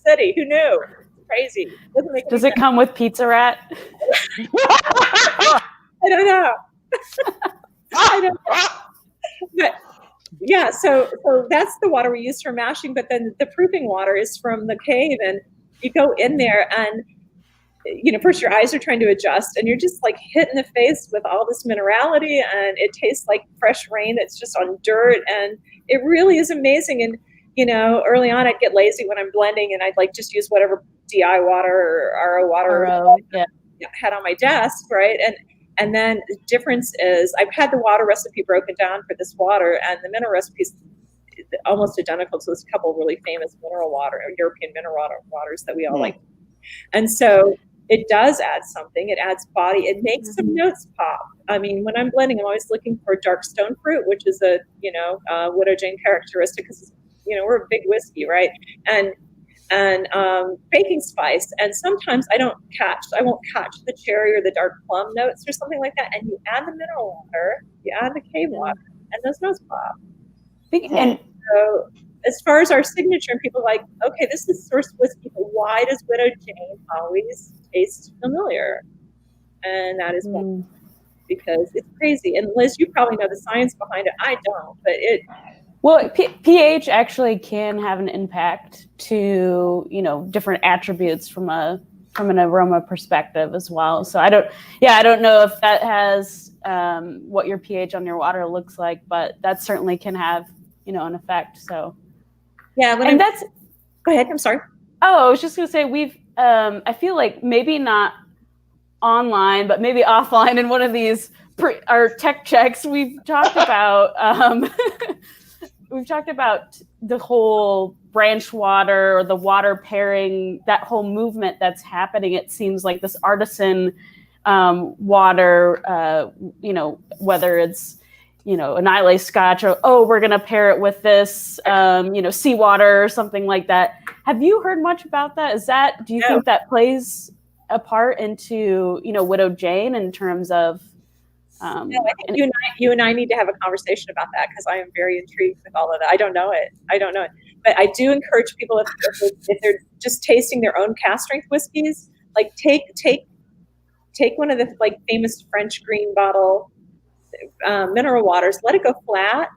City, who knew? Crazy. Does it come with Pizza Rat? I don't know. But yeah, so that's the water we use for mashing. But then the proofing water is from the cave, and you go in there, and first your eyes are trying to adjust, and you're just hit in the face with all this minerality, and it tastes like fresh rain that's just on dirt, and it really is amazing. And early on I'd get lazy when I'm blending, and I'd just use whatever DI water or RO water I had on my desk, right? And then the difference is I've had the water recipe broken down for this water, and the mineral recipe is almost identical to this couple of really famous European mineral waters that we all like. And so it does add something. It adds body. It makes some notes pop. I mean, when I'm blending, I'm always looking for dark stone fruit, which is a Widow Jane characteristic because we're a big whiskey, right? And baking spice. And sometimes I won't catch the cherry or the dark plum notes or something like that. And you add the mineral water, you add the cave water, and those notes pop. And so as far as our signature, and people are like, okay, this is sourced whiskey, but why does Widow Jane always taste familiar? And that is because it's crazy. And Liz, you probably know the science behind it. I don't, but it. Well, pH actually can have an impact to, different attributes from an aroma perspective as well. So I don't know if that has what your pH on your water looks like, but that certainly can have, an effect. So yeah, go ahead. I'm sorry. Oh, I was just gonna say I feel like maybe not online, but maybe offline in one of these our tech checks we've talked about. We've talked about the whole branch water or the water pairing, that whole movement that's happening. It seems like this artisan water, whether it's an Islay Scotch, or we're gonna pair it with this, seawater or something like that. Have you heard much about that? Do you think that plays a part into Widow Jane in terms of? I think you and I need to have a conversation about that, because I am very intrigued with all of that. I don't know it, but I do encourage people, if they're just tasting their own cask strength whiskeys, like take one of the famous French green bottle mineral waters, let it go flat,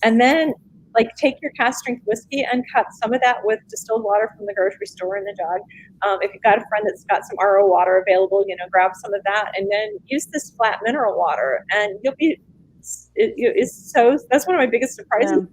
and then take your cask strength whiskey and cut some of that with distilled water from the grocery store in the jug. If you've got a friend that's got some RO water available, grab some of that, and then use this flat mineral water, and you'll be. That's one of my biggest surprises. Yeah.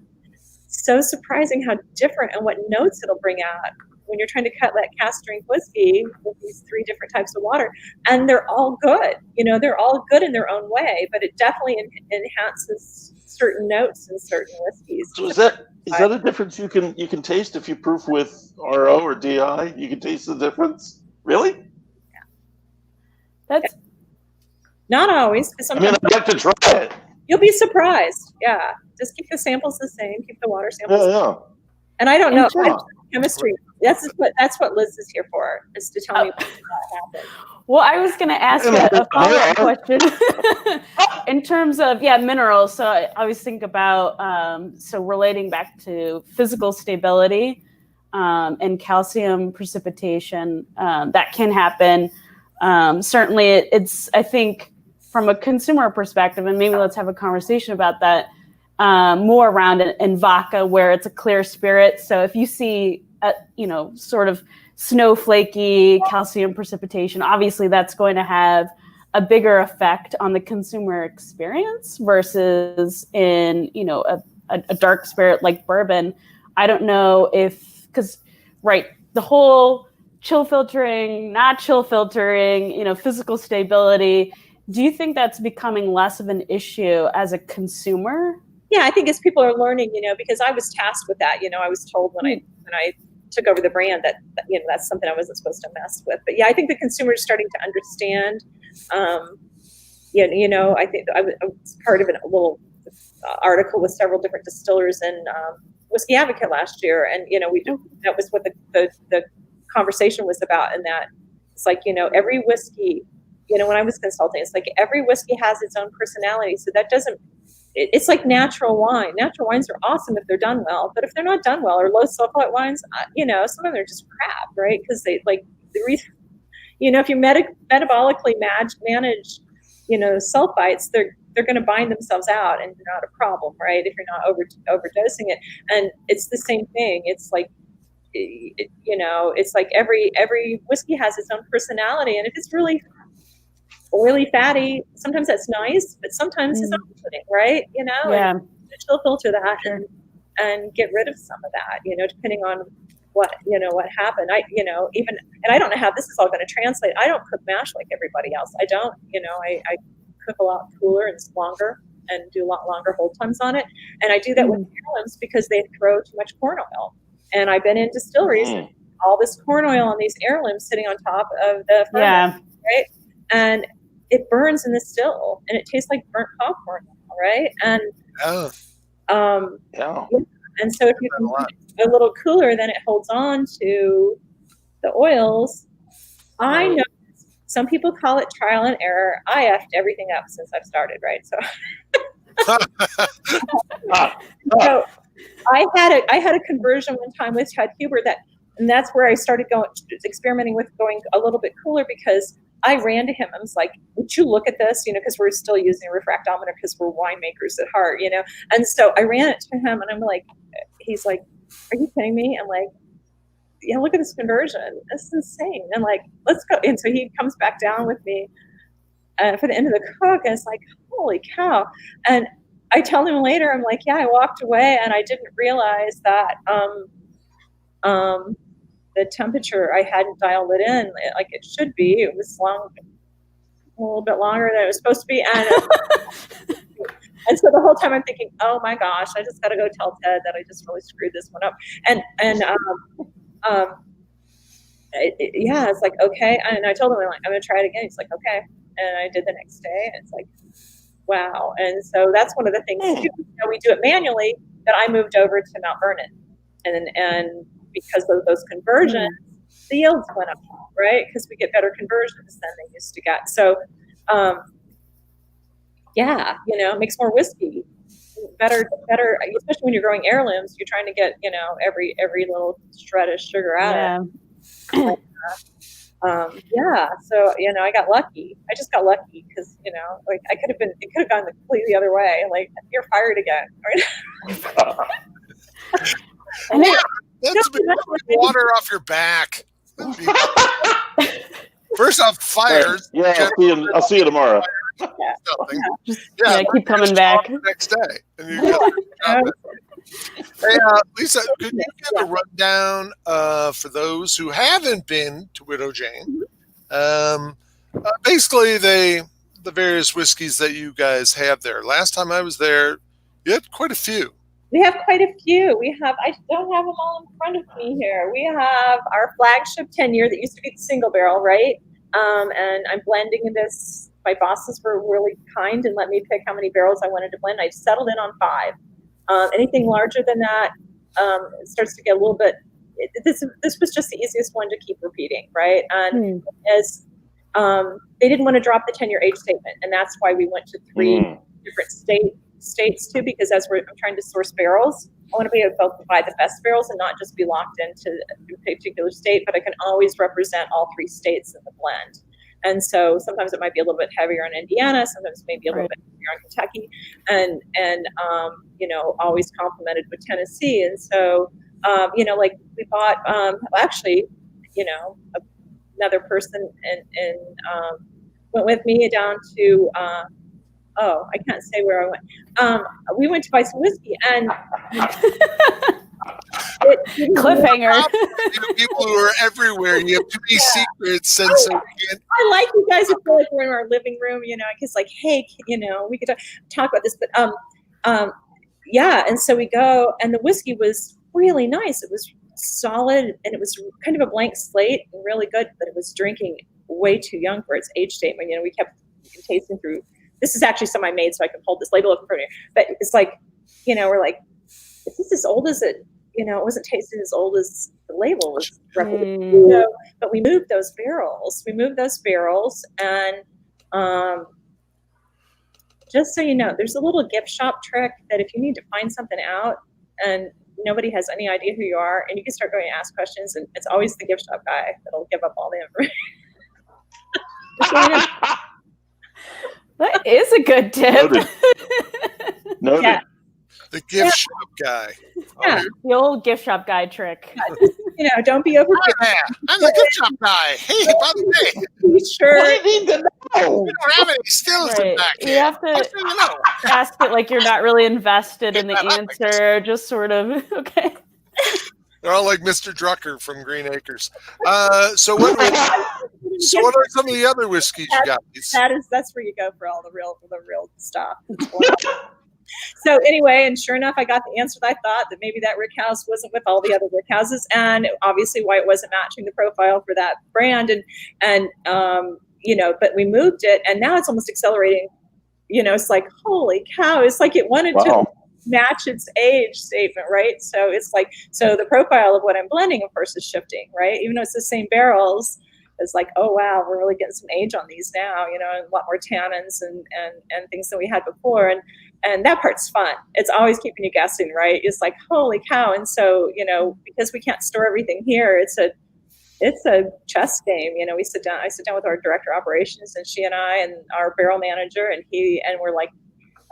So surprising how different and what notes it'll bring out when you're trying to cut that cask strength whiskey with these 3 different types of water, and they're all good. They're all good in their own way, but it definitely enhances certain notes in certain whiskeys. So is that a difference you can taste if you proof with RO or DI? You can taste the difference? Really? Yeah. That's not always. I'd like to try it. You'll be surprised. Yeah, just keep the samples the same. Keep the water samples. Yeah. And I don't know chemistry. That's what Liz is here for, is to tell me what happened. Well, I was going to ask a follow-up question in terms of minerals. So I always think about relating back to physical stability and calcium precipitation that can happen. Certainly, it's I think from a consumer perspective, and maybe let's have a conversation about that more around in vodka, where it's a clear spirit. So if you see sort of snowflakey calcium precipitation, obviously that's going to have a bigger effect on the consumer experience versus in a dark spirit like bourbon. I don't know because the whole chill filtering, not chill filtering, physical stability. Do you think that's becoming less of an issue as a consumer? Yeah, I think as people are learning, because I was tasked with that. I was told when I took over the brand that that's something I wasn't supposed to mess with. But yeah, I think the consumer is starting to understand. I think I was part of a little article with several different distillers in Whiskey Advocate last year, and that was what the conversation was about. And that it's every whiskey, when I was consulting, it's every whiskey has its own personality. So that doesn't. It's like natural wine. Natural wines are awesome if they're done well, but if they're not done well, or low sulfite wines, some of them are just crap, right? Because they if you metabolically manage, sulfites, they're going to bind themselves out, and you're not a problem, right? If you're not overdosing it, and it's the same thing. It's it's every whiskey has its own personality, and if it's really oily, fatty, sometimes that's nice, but sometimes it's off-putting, right? Yeah. Chill filter that and get rid of some of that, depending on what happened. I don't know how this is all going to translate. I don't cook mash like everybody else. I don't, I cook a lot cooler and longer and do a lot longer hold times on it. And I do that with heirlooms because they throw too much corn oil. And I've been in distilleries, all this corn oil on these heirlooms sitting on top of the ferment, right? And it burns in the still, and it tastes like burnt popcorn, right? And and so if you can make it a little cooler, then it holds on to the oils. I know some people call it trial and error. I effed everything up since I've started, right? So I had a conversion one time with Chad Huber and that's where I started experimenting with going a little bit cooler, because I ran to him. I was like, would you look at this? Because we're still using a refractometer because we're winemakers at heart, And so I ran it to him, and I'm like, he's like, are you kidding me? I'm like, yeah, look at this conversion. This is insane. And let's go. And so he comes back down with me for the end of the cook, and it's like, holy cow. And I tell him later, I'm like, yeah, I walked away and I didn't realize that the temperature, I hadn't dialed it in like it should be. It was a little bit longer than it was supposed to be. And and so the whole time I'm thinking, oh my gosh, I just got to go tell Ted that I just really screwed this one up. And it's like, okay. And I told him, I'm going to try it again. He's like, okay. And I did the next day, and it's like, wow. And so that's one of the things too, we do it manually, that I moved over to Mount Vernon. And because of those conversions, the yields went up, right? Because we get better conversions than they used to get. So, it makes more whiskey better, especially when you're growing heirlooms. You're trying to get, every little shred of sugar out of it. So, I got lucky. I just got lucky because, it could have gone the completely other way. Like, you're fired again. And that's a bit water off your back. First off, fires. Yeah, I'll see you tomorrow. Keep coming back the next day. And you hey, Lisa, could you give a rundown for those who haven't been to Widow Jane? Basically, the various whiskeys that you guys have there. Last time I was there, you had quite a few. We have quite a few. I don't have them all in front of me here. We have our flagship 10-year that used to be the single barrel, right? And I'm blending in this. My bosses were really kind and let me pick how many barrels I wanted to blend. I've settled in on 5. Anything larger than that, it starts to get a little bit. This was just the easiest one to keep repeating, right? And as they didn't want to drop the 10-year age statement, and that's why we went to 3 different states too. Because as I'm trying to source barrels, I want to be able to buy the best barrels and not just be locked into a particular state, but I can always represent all 3 states in the blend. And so sometimes it might be a little bit heavier on Indiana, sometimes maybe a little bit heavier on Kentucky, and always complemented with Tennessee. And so, like we bought, another person and went with me down to, I can't say where I went. We went to buy some whiskey and cliffhanger. People who are everywhere. You have too many secrets, and so I like you guys to feel like we're in our living room, because like, hey, we could talk about this, but and so we go, and the whiskey was really nice. It was solid, and it was kind of a blank slate and really good, but it was drinking way too young for its age statement. We kept tasting through. This is actually some I made, so I can hold this label up in front of you. But it's like, we're like, is this as old as it? It wasn't tasting as old as the label was representing. But we moved those barrels. And just so you know, there's a little gift shop trick that if you need to find something out and nobody has any idea who you are, and you can start going and ask questions, and it's always the gift shop guy that'll give up all the information. That is a good tip. Noted. Yeah. the gift shop guy. Yeah. The old gift shop guy trick. Don't be over. I'm the gift shop guy. Hey, by the way, Sure. What do you need to know? we don't have any stills in Right. back You here. have to What do you know? ask it like you're not really invested in the answer, just sort of, okay. They're all like Mr. Drucker from Green Acres. So what are some of the other whiskeys you got? That's where you go for all the real stuff. So anyway, and sure enough, I got the answer that I thought, that maybe that rick house wasn't with all the other rick houses, and obviously why it wasn't matching the profile for that brand, and but we moved it, and now it's almost accelerating. It's like, holy cow! It's like it wanted to match its age statement, right? So it's like, so the profile of what I'm blending, of course, is shifting, right? Even though it's the same barrels, it's like, oh wow, we're really getting some age on these now, and a lot more tannins and things than we had before, and that part's fun. It's always keeping you guessing, right? It's like, holy cow! And so because we can't store everything here, it's a chess game. I sit down with our director of operations, and she and I and our barrel manager, and we're like,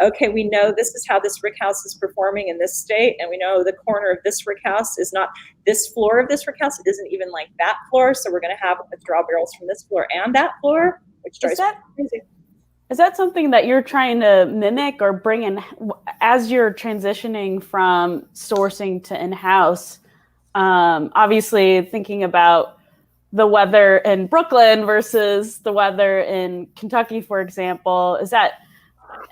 okay, we know this is how this rick house is performing in this state, and we know the corner of this rick house is not this floor of this rick house. It isn't even like that floor, so we're going to have withdrawal barrels from this floor and that floor, which drives me crazy. Is that something that you're trying to mimic or bring in as you're transitioning from sourcing to in-house? Obviously, thinking about the weather in Brooklyn versus the weather in Kentucky, for example, is that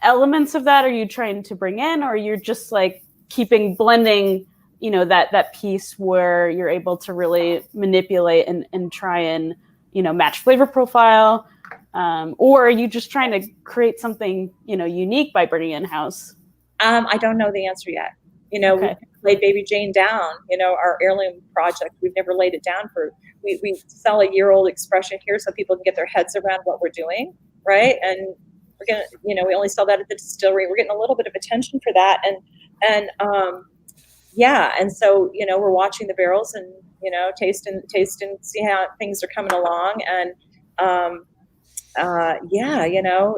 elements of that are you trying to bring in, or you're just like blending, that piece where you're able to really manipulate and try and, match flavor profile? or are you just trying to create something, unique by bringing in-house? I don't know the answer yet. We laid Baby Jane down, our heirloom project. We've never laid it down we sell a year-old expression here so people can get their heads around what we're doing, right? And we're going to, we only sell that at the distillery. We're getting a little bit of attention for that. And so, we're watching the barrels and, taste and see how things are coming along. And,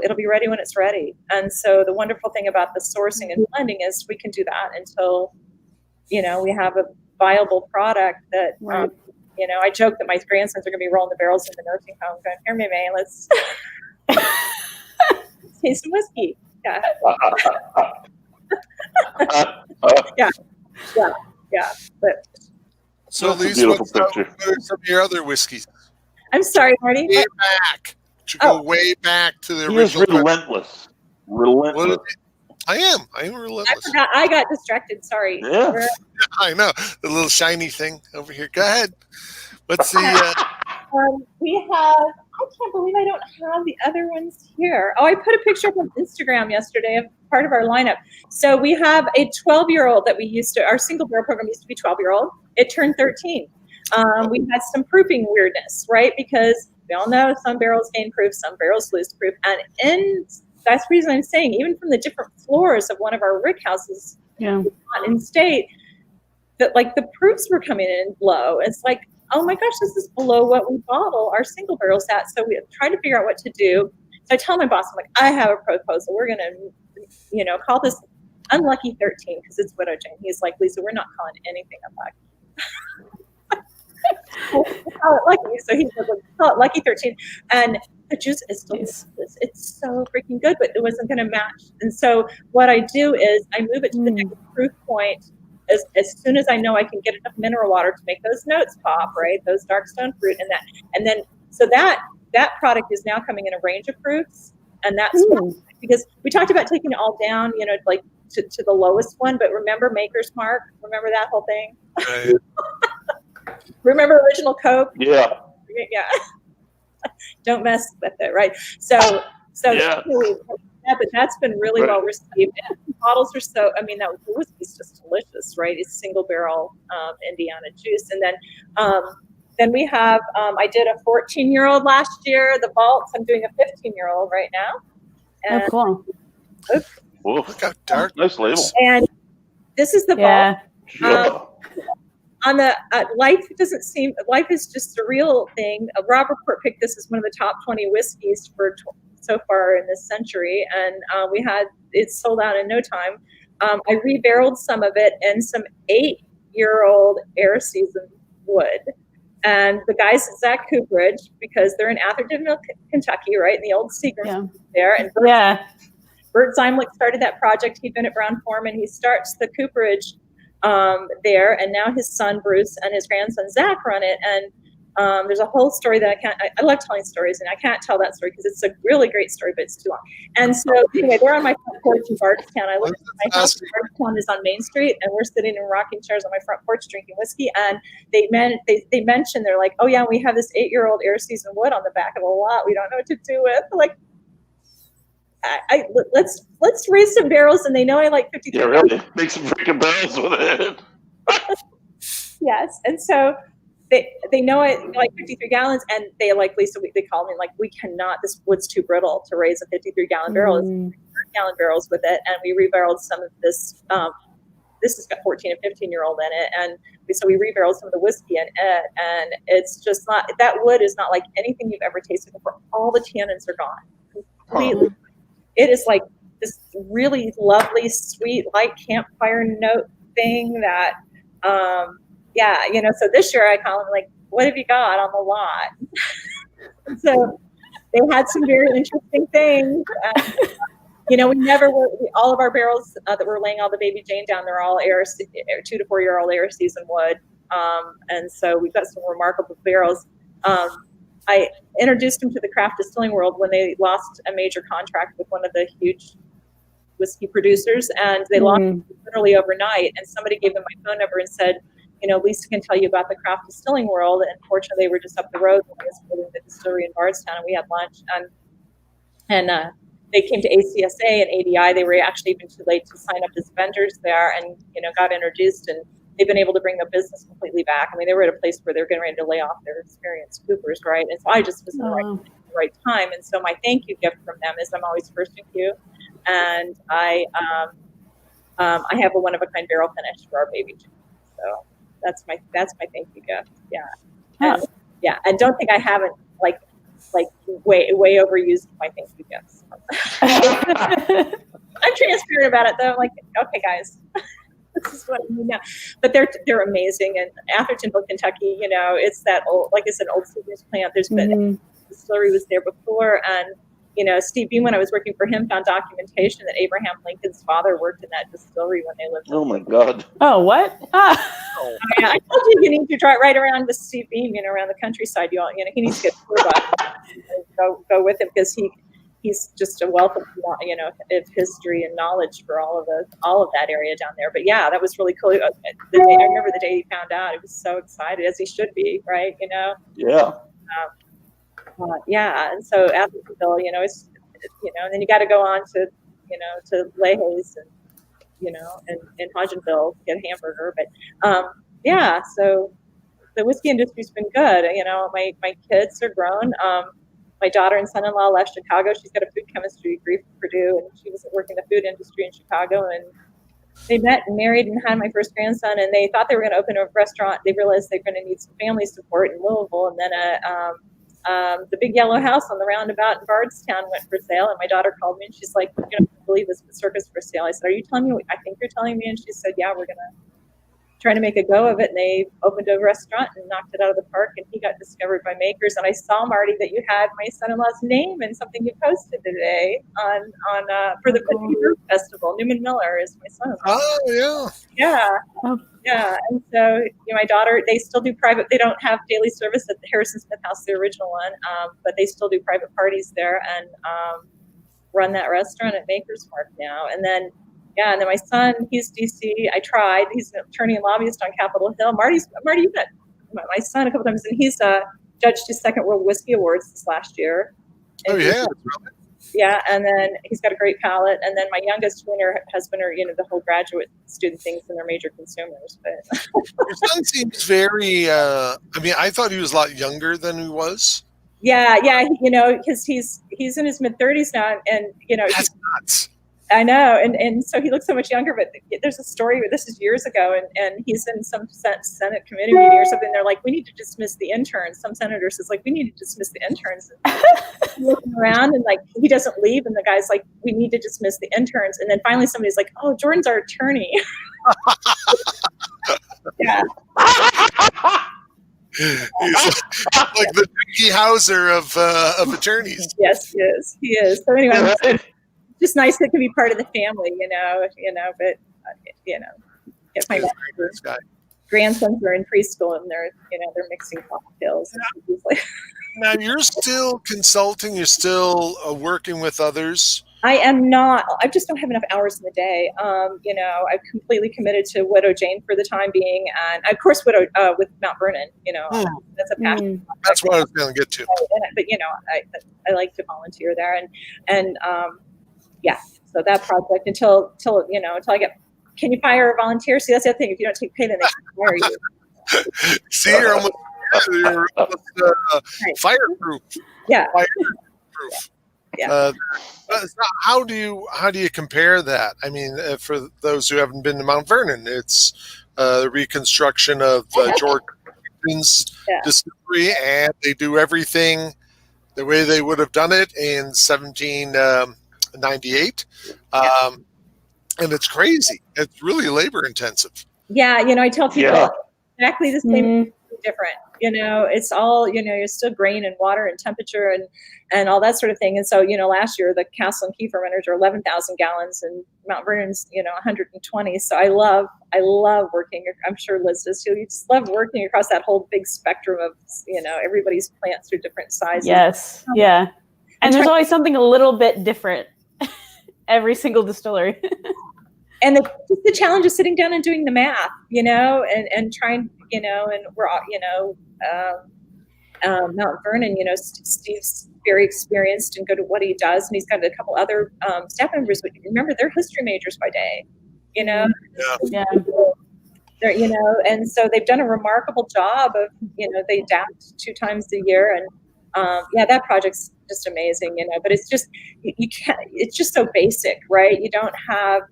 it'll be ready when it's ready. And so the wonderful thing about the sourcing and blending is we can do that until, we have a viable product that, right. I joke that my grandsons are going to be rolling the barrels in the nursing home going, here, May, let's taste some whiskey. Yeah. Yeah. But so, That's a Lisa, beautiful what picture. are some of your other whiskeys? I'm sorry, Marty. Way back. To go way back to the He is original. relentless. I am relentless. I forgot. I got distracted. Sorry. Yeah. I know. The little shiny thing over here. Go ahead. Let's see. We have, I can't believe I don't have the other ones here. Oh, I put a picture up on Instagram yesterday of part of our lineup. So we have a 12-year-old that our single barrel program used to be 12-year-old. It turned 13. We had some proofing weirdness, right? Because we all know some barrels gain proof, some barrels lose proof. And that's the reason I'm saying, even from the different floors of one of our rick houses in state, that like the proofs were coming in low. It's like, oh my gosh, this is below what we bottle our single barrels at. So we tried to figure out what to do. So I tell my boss, I'm like, I have a proposal. We're going to, call this Unlucky 13 because it's Widow Jane. He's like, Lisa, we're not calling anything unlucky. Call it Lucky. So he said, let's call it Lucky 13. And the juice is delicious. It's so freaking good, but it wasn't going to match. And so what I do is I move it to the next proof point as soon as I know I can get enough mineral water to make those notes pop, right? Those dark stone fruit and then so that product is now coming in a range of fruits, and that's because we talked about taking it all down, like to the lowest one. But remember Maker's Mark? Remember that whole thing? Right. Remember Original Coke? Yeah. Don't mess with it, right? So but that's been really well received. And the bottles are the whiskey's just delicious, right? It's single barrel Indiana juice. And then we have, I did a 14-year-old last year, the Vaults. I'm doing a 15-year-old right now. And, cool. Look how dark. Nice label. And this is the Vault. Yeah. On the life is just a real thing. Robert picked this as one of the top 20 whiskeys for so far in this century, and it sold out in no time. I rebarreled some of it in some 8-year-old air seasoned wood, and the guys at Zach Cooperage, because they're in Atherton, Kentucky, right in the old Seagram there, and Bert Zeimlich started that project. He'd been at Brown Forman. He starts the Cooperage there, and now his son Bruce and his grandson Zach run it. And there's a whole story that I love telling stories, and I can't tell that story because it's a really great story, but it's too long. And so anyway, they're on my front porch in Bardstown. I live in my house in Bardstown is on Main Street, and we're sitting in rocking chairs on my front porch drinking whiskey. And they mentioned, they're like, oh yeah, we have this 8-year-old air seasoned wood on the back of the lot. We don't know what to do with. Like, let's raise some barrels, and they know I like 53. Yeah, really. Make some freaking barrels with it. Yes, and so they know I like 53 gallons, and they like, Lisa. They call me like, we cannot. This wood's too brittle to raise a 53-gallon barrel. It's 3-gallon barrels with it, and we rebarreled some of this. This has got 14 and 15-year-old in it, and so we rebarreled some of the whiskey in it, and it's just not. That wood is not like anything you've ever tasted before. All the tannins are gone completely. It is like this really lovely, sweet, light campfire note thing that, so this year I call them like, what have you got on the lot? So they had some very interesting things. All of our barrels that we're laying all the Baby Jane down, they're all 2 to 4-year-old air season wood. And so we've got some remarkable barrels. I introduced them to the craft distilling world when they lost a major contract with one of the huge whiskey producers, and they lost it literally overnight. And somebody gave them my phone number and said, Lisa can tell you about the craft distilling world. And fortunately, they were just up the road when I was building the distillery in Bardstown, and we had lunch. And And they came to ACSA and ADI. They were actually even too late to sign up as vendors there, and got introduced, and they've been able to bring their business completely back. I mean, they were at a place where they're getting ready to lay off their experienced coopers, right? And so I just was in the right time. And so my thank you gift from them is I'm always first in queue, and I have a one of a kind barrel finish for our baby. So that's my thank you gift. Yeah, and and don't think I haven't like way overused my thank you gifts. I'm transparent about it though. I'm like, okay, guys, this is what I mean now. But they're amazing. And Athertonville, Kentucky, it's that old, like it's an old Stevens plant. There's been distillery was there before, and Steve Beam, when I was working for him, found documentation that Abraham Lincoln's father worked in that distillery when they lived. Oh my God! Oh, what? Yeah, I told you need to drive right around with Steve Beam, around the countryside. He needs to get go with him because he's just a wealth of of history and knowledge for all of that area down there. But yeah, that was really cool. I remember the day he found out. He was so excited, as he should be, right? Yeah. Yeah, and so Athertonville, it's and then you got to go on to to Leahy's and in Hodgenville to get a hamburger. But yeah, so the whiskey industry's been good. My kids are grown. My daughter and son-in-law left Chicago. She's got a food chemistry degree from Purdue, and she was working in the food industry in Chicago. And they met and married and had my first grandson. And they thought they were going to open a restaurant. They realized they're going to need some family support in Louisville. And then the big yellow house on the roundabout in Bardstown went for sale. And my daughter called me and she's like, "You don't believe this circus for sale." I said, "Are you telling me what I think you're telling me?" And she said, "Yeah, we're going to trying to make a go of it." And they opened a restaurant and knocked it out of the park, and he got discovered by Makers. And I saw, Marty, that you had my son-in-law's name in something you posted today on for the Purdue Festival. Newman Miller is my son-in-law. Oh, yeah. Yeah. And so my daughter, they still do private. They don't have daily service at the Harrison Smith House, the original one, but they still do private parties there and run that restaurant at Makers Park now. And then and then my son, he's DC. I tried. He's an attorney and lobbyist on Capitol Hill. Marty, you met my son a couple times, and he's judged his Second World Whiskey Awards this last year. And oh yeah, yeah. And then he's got a great palate. And then my youngest twin or husband are the whole graduate student things, and they're major consumers. But your son seems very. I thought he was a lot younger than he was. Yeah. Because he's in his mid-30s now, and that's nuts. I know, and so he looks so much younger, but there's a story, this is years ago, and he's in some Senate committee meeting or something. They're like, "We need to dismiss the interns." Some senator says, like, "We need to dismiss the interns." And looking around, and like, he doesn't leave, and the guy's like, "We need to dismiss the interns." And then finally somebody's like, "Oh, Jordan's our attorney." Yeah. He's like the Dickie Hauser of attorneys. Yes, he is. So anyway, just nice that it can be part of the family, but if my grandsons are in preschool and they're mixing cocktails. Now you're still consulting, you're still working with others. I am not. I just don't have enough hours in the day. I've completely committed to Widow Jane for the time being, and of course Widow with Mount Vernon. That's a passion. That's what I was going to get to. But I like to volunteer there, and yeah. So that project until I get. Can you fire a volunteer? See, that's the other thing. If you don't take pay, then they can fire you. See, you're almost fireproof. Yeah. Fireproof. Yeah. How do you compare that? I mean, for those who haven't been to Mount Vernon, it's the reconstruction of George Washington's distillery, and they do everything the way they would have done it in 1798. And it's crazy. It's really labor intensive. Yeah, I tell people exactly the same, different. It's all, you're still grain and water and temperature and all that sort of thing. And so, last year the Castle and Key fermenters are 11,000 gallons and Mount Vernon's, 120. So I love working. I'm sure Liz does too. You just love working across that whole big spectrum of, everybody's plants are different sizes. Yes. Yeah. And there's always something a little bit different every single distillery. And the challenge of sitting down and doing the math, and trying, and we're all, Mount Vernon, Steve's very experienced and good at what he does, and he's got a couple other staff members. But remember, they're history majors by day, Yeah. They're, and so they've done a remarkable job of, they adapt 2 times a year, and that project's just amazing, But it's just you can't. It's just so basic, right? You don't have,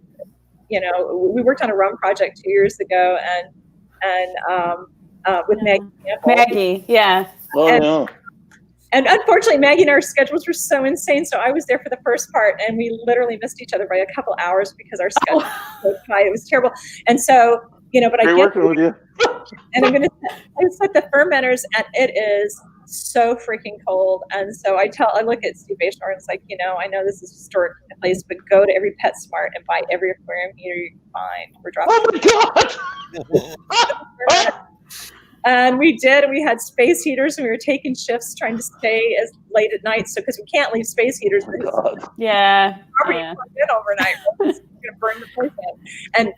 we worked on a rum project 2 years ago, and with Maggie, yeah. Oh, And unfortunately, Maggie and our schedules were so insane. So I was there for the first part, and we literally missed each other by a couple hours because our schedule was so tight. It was terrible. And so, but great working with you. And I set the fermenters, and it is so freaking cold. And so I look at Steve Bayshore, and it's like, I know this is a historic place, but go to every PetSmart and buy every aquarium heater you can find. We're dropping. Oh my God! And we did, and we had space heaters, and we were taking shifts trying to stay as late at night. So, because we can't leave space heaters. Yeah. Overnight. We're going to burn the place out. And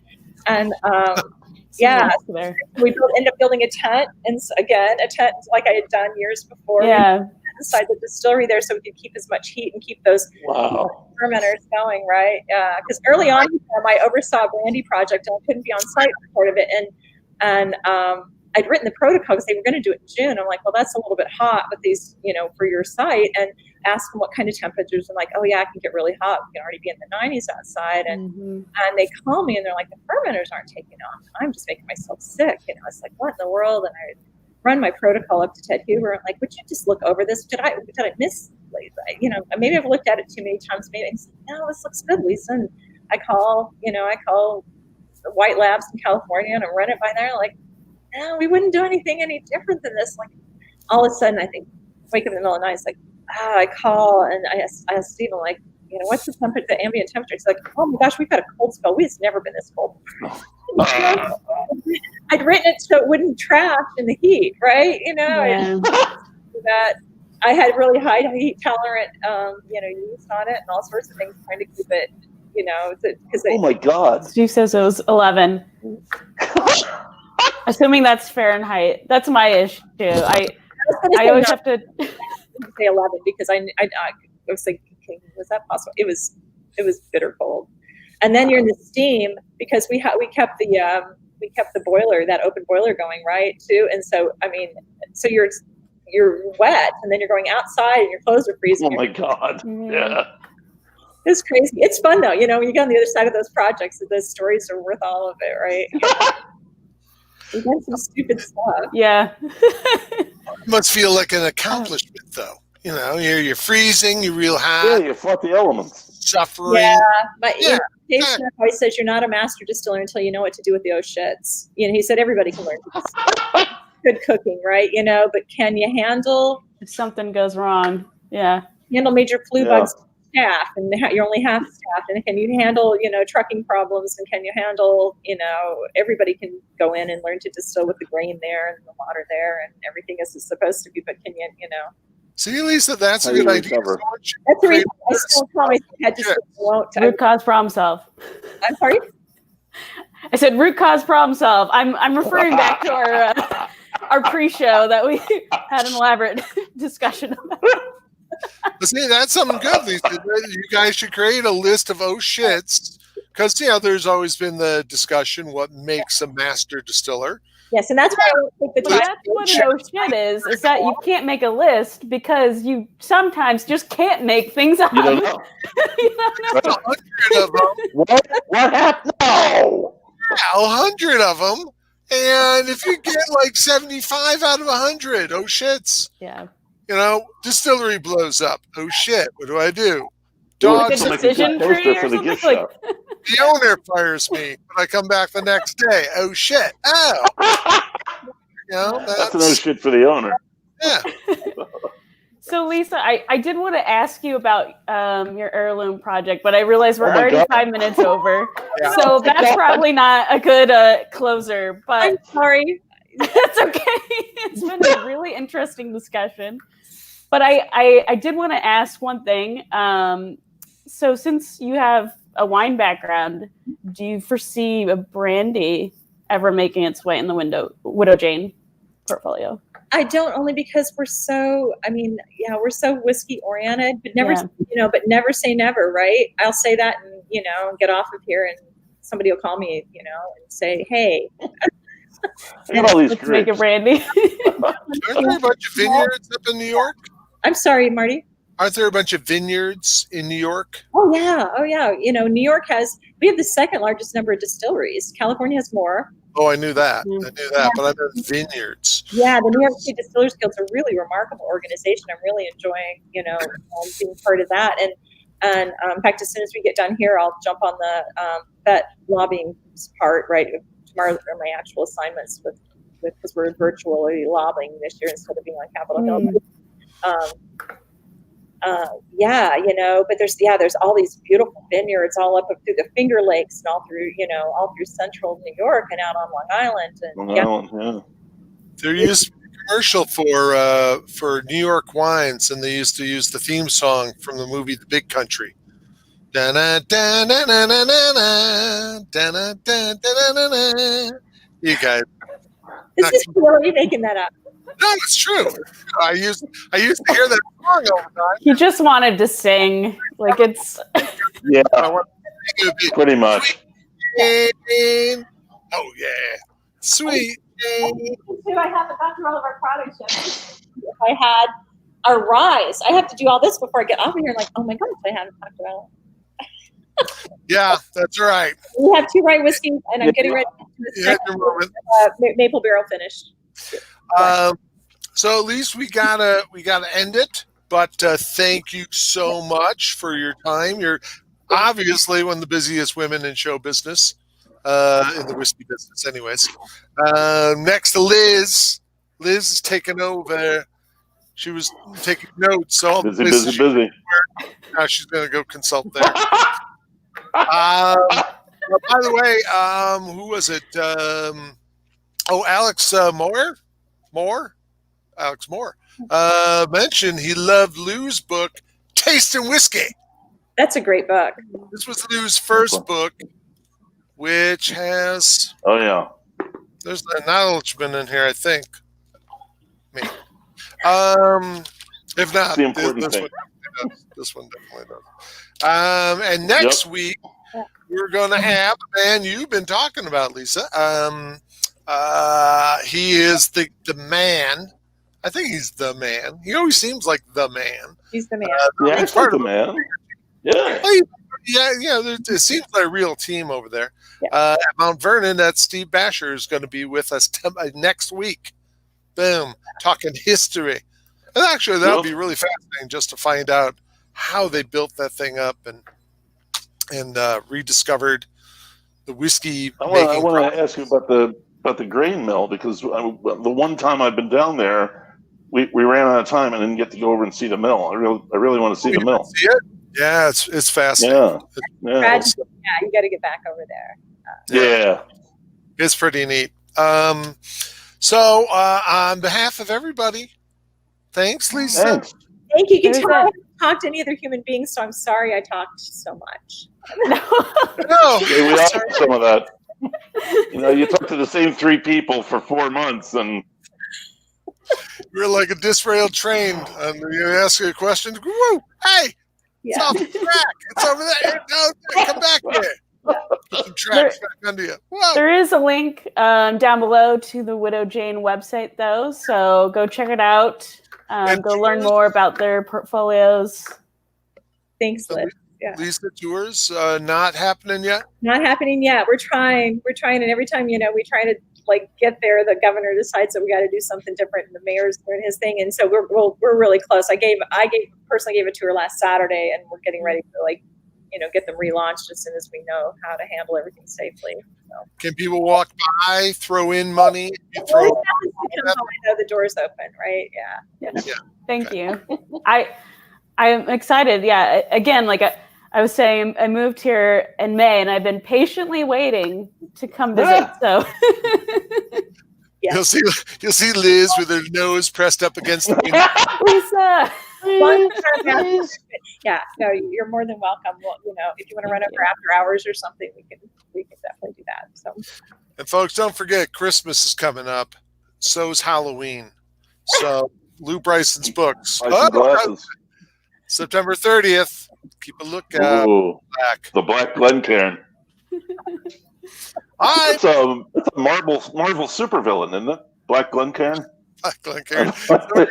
we ended up building a tent. And again, a tent like I had done years before. Yeah. Inside the distillery there, so we could keep as much heat and keep those fermenters going, right? Because early on, I oversaw a brandy project, and I couldn't be on site for part of it. And I'd written the protocol because they were going to do it in June. I'm like, well, that's a little bit hot with these, for your site, and ask them what kind of temperatures. I'm like, oh yeah, I can get really hot. We can already be in the 90s outside. And they call me, and they're like, the fermenters aren't taking off. I'm just making myself sick. It's like, what in the world? And I run my protocol up to Ted Huber. I'm like, would you just look over this? Did I miss? Maybe I've looked at it too many times. Maybe he's like, no, this looks good, Lisa. And I call the White Labs in California, and I run it by there. Like, no, we wouldn't do anything any different than this. Like, all of a sudden, I think, wake up in the middle of the night. It's like, I call, and I asked Steve, I'm like, what's the temperature, the ambient temperature? It's like, oh my gosh, we've had a cold spell. We've never been this cold. I'd written it so it wouldn't trash in the heat, right? That I had really high heat tolerant, yeast on it, and all sorts of things, trying to keep it, because oh my God. Steve says it was 11. Assuming that's Fahrenheit. That's my issue. I always have to say 11 because I was thinking, was that possible? It was bitter cold. And then you're in the steam because we kept the boiler, that open boiler going, right, too. And so so you're wet, and then you're going outside, and your clothes are freezing. Oh my God! Yeah. It's crazy. It's fun though, when you get on the other side of those projects, those stories are worth all of it, right? We done some stupid stuff. Yeah. It must feel like an accomplishment, though. You're freezing, you're real hot. Yeah, you fought the elements. Suffering. Yeah, but always says you're not a master distiller until you know what to do with the shits. He said everybody can learn good cooking, right? But can you handle if something goes wrong? Yeah. Handle major flu bugs staff, and you're only half staffed, and can you handle trucking problems, and can you handle everybody can go in and learn to distill with the grain there and the water there and everything as it's supposed to be, but can you see, Lisa, that's a good idea. That's the reason I still tell my head just won't. Root cause problem solve. I'm sorry? I said root cause problem solve. I'm referring back to our pre-show that we had an elaborate discussion about. But see, that's something good, Lisa. You guys should create a list of shits, because there's always been the discussion what makes a master distiller. Yes, and that's why I take the time. That's what shit is that you can't make a list because you sometimes just can't make things up. You don't know. You don't know. 100 of them. What happened? No. Yeah, 100 of them. And if you get like 75 out of 100, shits. Yeah. Distillery blows up. Oh shit, what do I do? Like a Dogs. decision tree or something like. The owner fires me when I come back the next day. Oh shit! Oh, that's no shit for the owner. Yeah. So Lisa, I did want to ask you about your heirloom project, but I realize we're already 5 minutes over, so that's probably not a good closer. But I'm sorry. That's okay. It's been a really interesting discussion. But I did want to ask one thing. So since you have a wine background, do you foresee a brandy ever making its way in the Widow Jane portfolio? I don't, only because we're so whiskey oriented, but never, but never say never, right? I'll say that and, get off of here and somebody will call me, and say, hey. Let's make it brandy. Aren't there a bunch of vineyards up in New York? I'm sorry, Marty. Aren't there a bunch of vineyards in New York? Oh yeah. New York we have the second largest number of distilleries. California has more. Oh, I knew that. But I meant vineyards. Yeah, the New York State Distillers Guild is a really remarkable organization. I'm really enjoying, being part of that. And in fact, as soon as we get done here, I'll jump on the that lobbying part. Right, tomorrow are my actual assignments because we're virtually lobbying this year instead of being on Capitol Hill. But there's all these beautiful vineyards all up through the Finger Lakes and all through central New York and out on Long Island. And there used to be a commercial for New York wines, and they used to use the theme song from the movie The Big Country. You guys. Is this really making that up? No, it's true. I used to hear that song all the time. He just wanted to sing, like it's. Yeah, pretty much. Jane. Oh yeah, sweet Jane. I haven't gone through all of our products yet. I had a Rhoades. I have to do all this before I get off of here. Like, oh my gosh, I haven't talked about it. Yeah, that's right. We have 2 rye whiskeys, and I'm getting ready to maple barrel finished. So at least we gotta end it. But thank you so much for your time. You're obviously one of the busiest women in show business, in the whiskey business, anyways. Next to Liz. Liz is taking over. She was taking notes. So busy. Now she's gonna go consult there. By the way, who was it? Alex Moore. Alex Moore mentioned he loved Lou's book, Tasting Whiskey. That's a great book. This was Lou's first book, which has there's an acknowledgement in here, I think. Maybe. If not, this one definitely does. And next week we're going to have the man you've been talking about, Lisa. He is the man. I think he's the man. He always seems like the man. He's the man. He's part of the man. Yeah. It seems like a real team over there. Yeah. At Mount Vernon, that Steve Basher is going to be with us next week. Boom. Talking history. And actually, that'll be really fascinating just to find out how they built that thing up and rediscovered the whiskey. I want to ask you about the grain mill, because the one time I've been down there, we ran out of time and didn't get to go over and see the mill. I really want to see the mill. See it? Yeah, it's fascinating. Yeah, you got to get back over there. It's pretty neat. So on behalf of everybody, thanks, Lisa. Thanks. Thank you. You can tell I haven't talked to any other human beings, so I'm sorry I talked so much. No, we all have some of that. You talk to the same 3 people for 4 months, and you're like a disrailed train. And you ask a question, woo, hey, it's off the track. It's over there. No, come back here. Put some tracks back under you. Whoa. There is a link down below to the Widow Jane website, though, so go check it out. Go learn more about their portfolios. Thanks, Liz. Yeah. Lisa, tours not happening yet? Not happening yet. We're trying, and every time we try to get there, the governor decides that we got to do something different, and the mayor's doing his thing, and so we're really close. I personally gave a tour last Saturday, and we're getting ready to get them relaunched as soon as we know how to handle everything safely. So. Can people walk by, throw in money? The door's open, right? Yeah. Thank you. I'm excited. Yeah. Again, like I was saying, I moved here in May, and I've been patiently waiting to come visit. So you'll see Liz with her nose pressed up against the window. Lisa. Yeah, no, you're more than welcome. Well, if you want to run over after hours or something, we can definitely do that. So, and folks, don't forget, Christmas is coming up. So's Halloween. So Lou Bryson's books. Nice glasses. September 30th. Keep a lookout. Ooh, Black. the Black Glencairn. Hi, It's a Marvel supervillain, isn't it? Black Glencairn. Black Glencairn. Somebody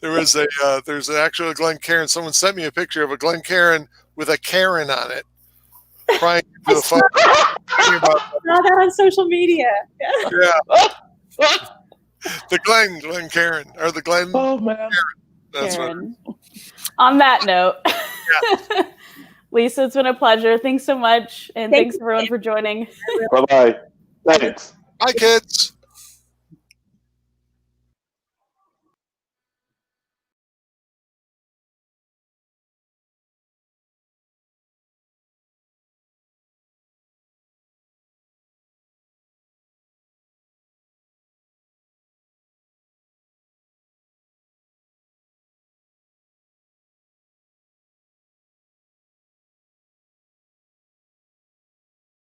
was saying, there's an actual Glencairn. Someone sent me a picture of a Glencairn with a Karen on it, crying into the phone. Saw that on social media. Yeah. The Glencairn or the Glen. Oh man. That's what. Karen. On that note, Lisa, it's been a pleasure. Thanks so much. And Thank thanks everyone for joining. Bye bye. Thanks. Hi, kids.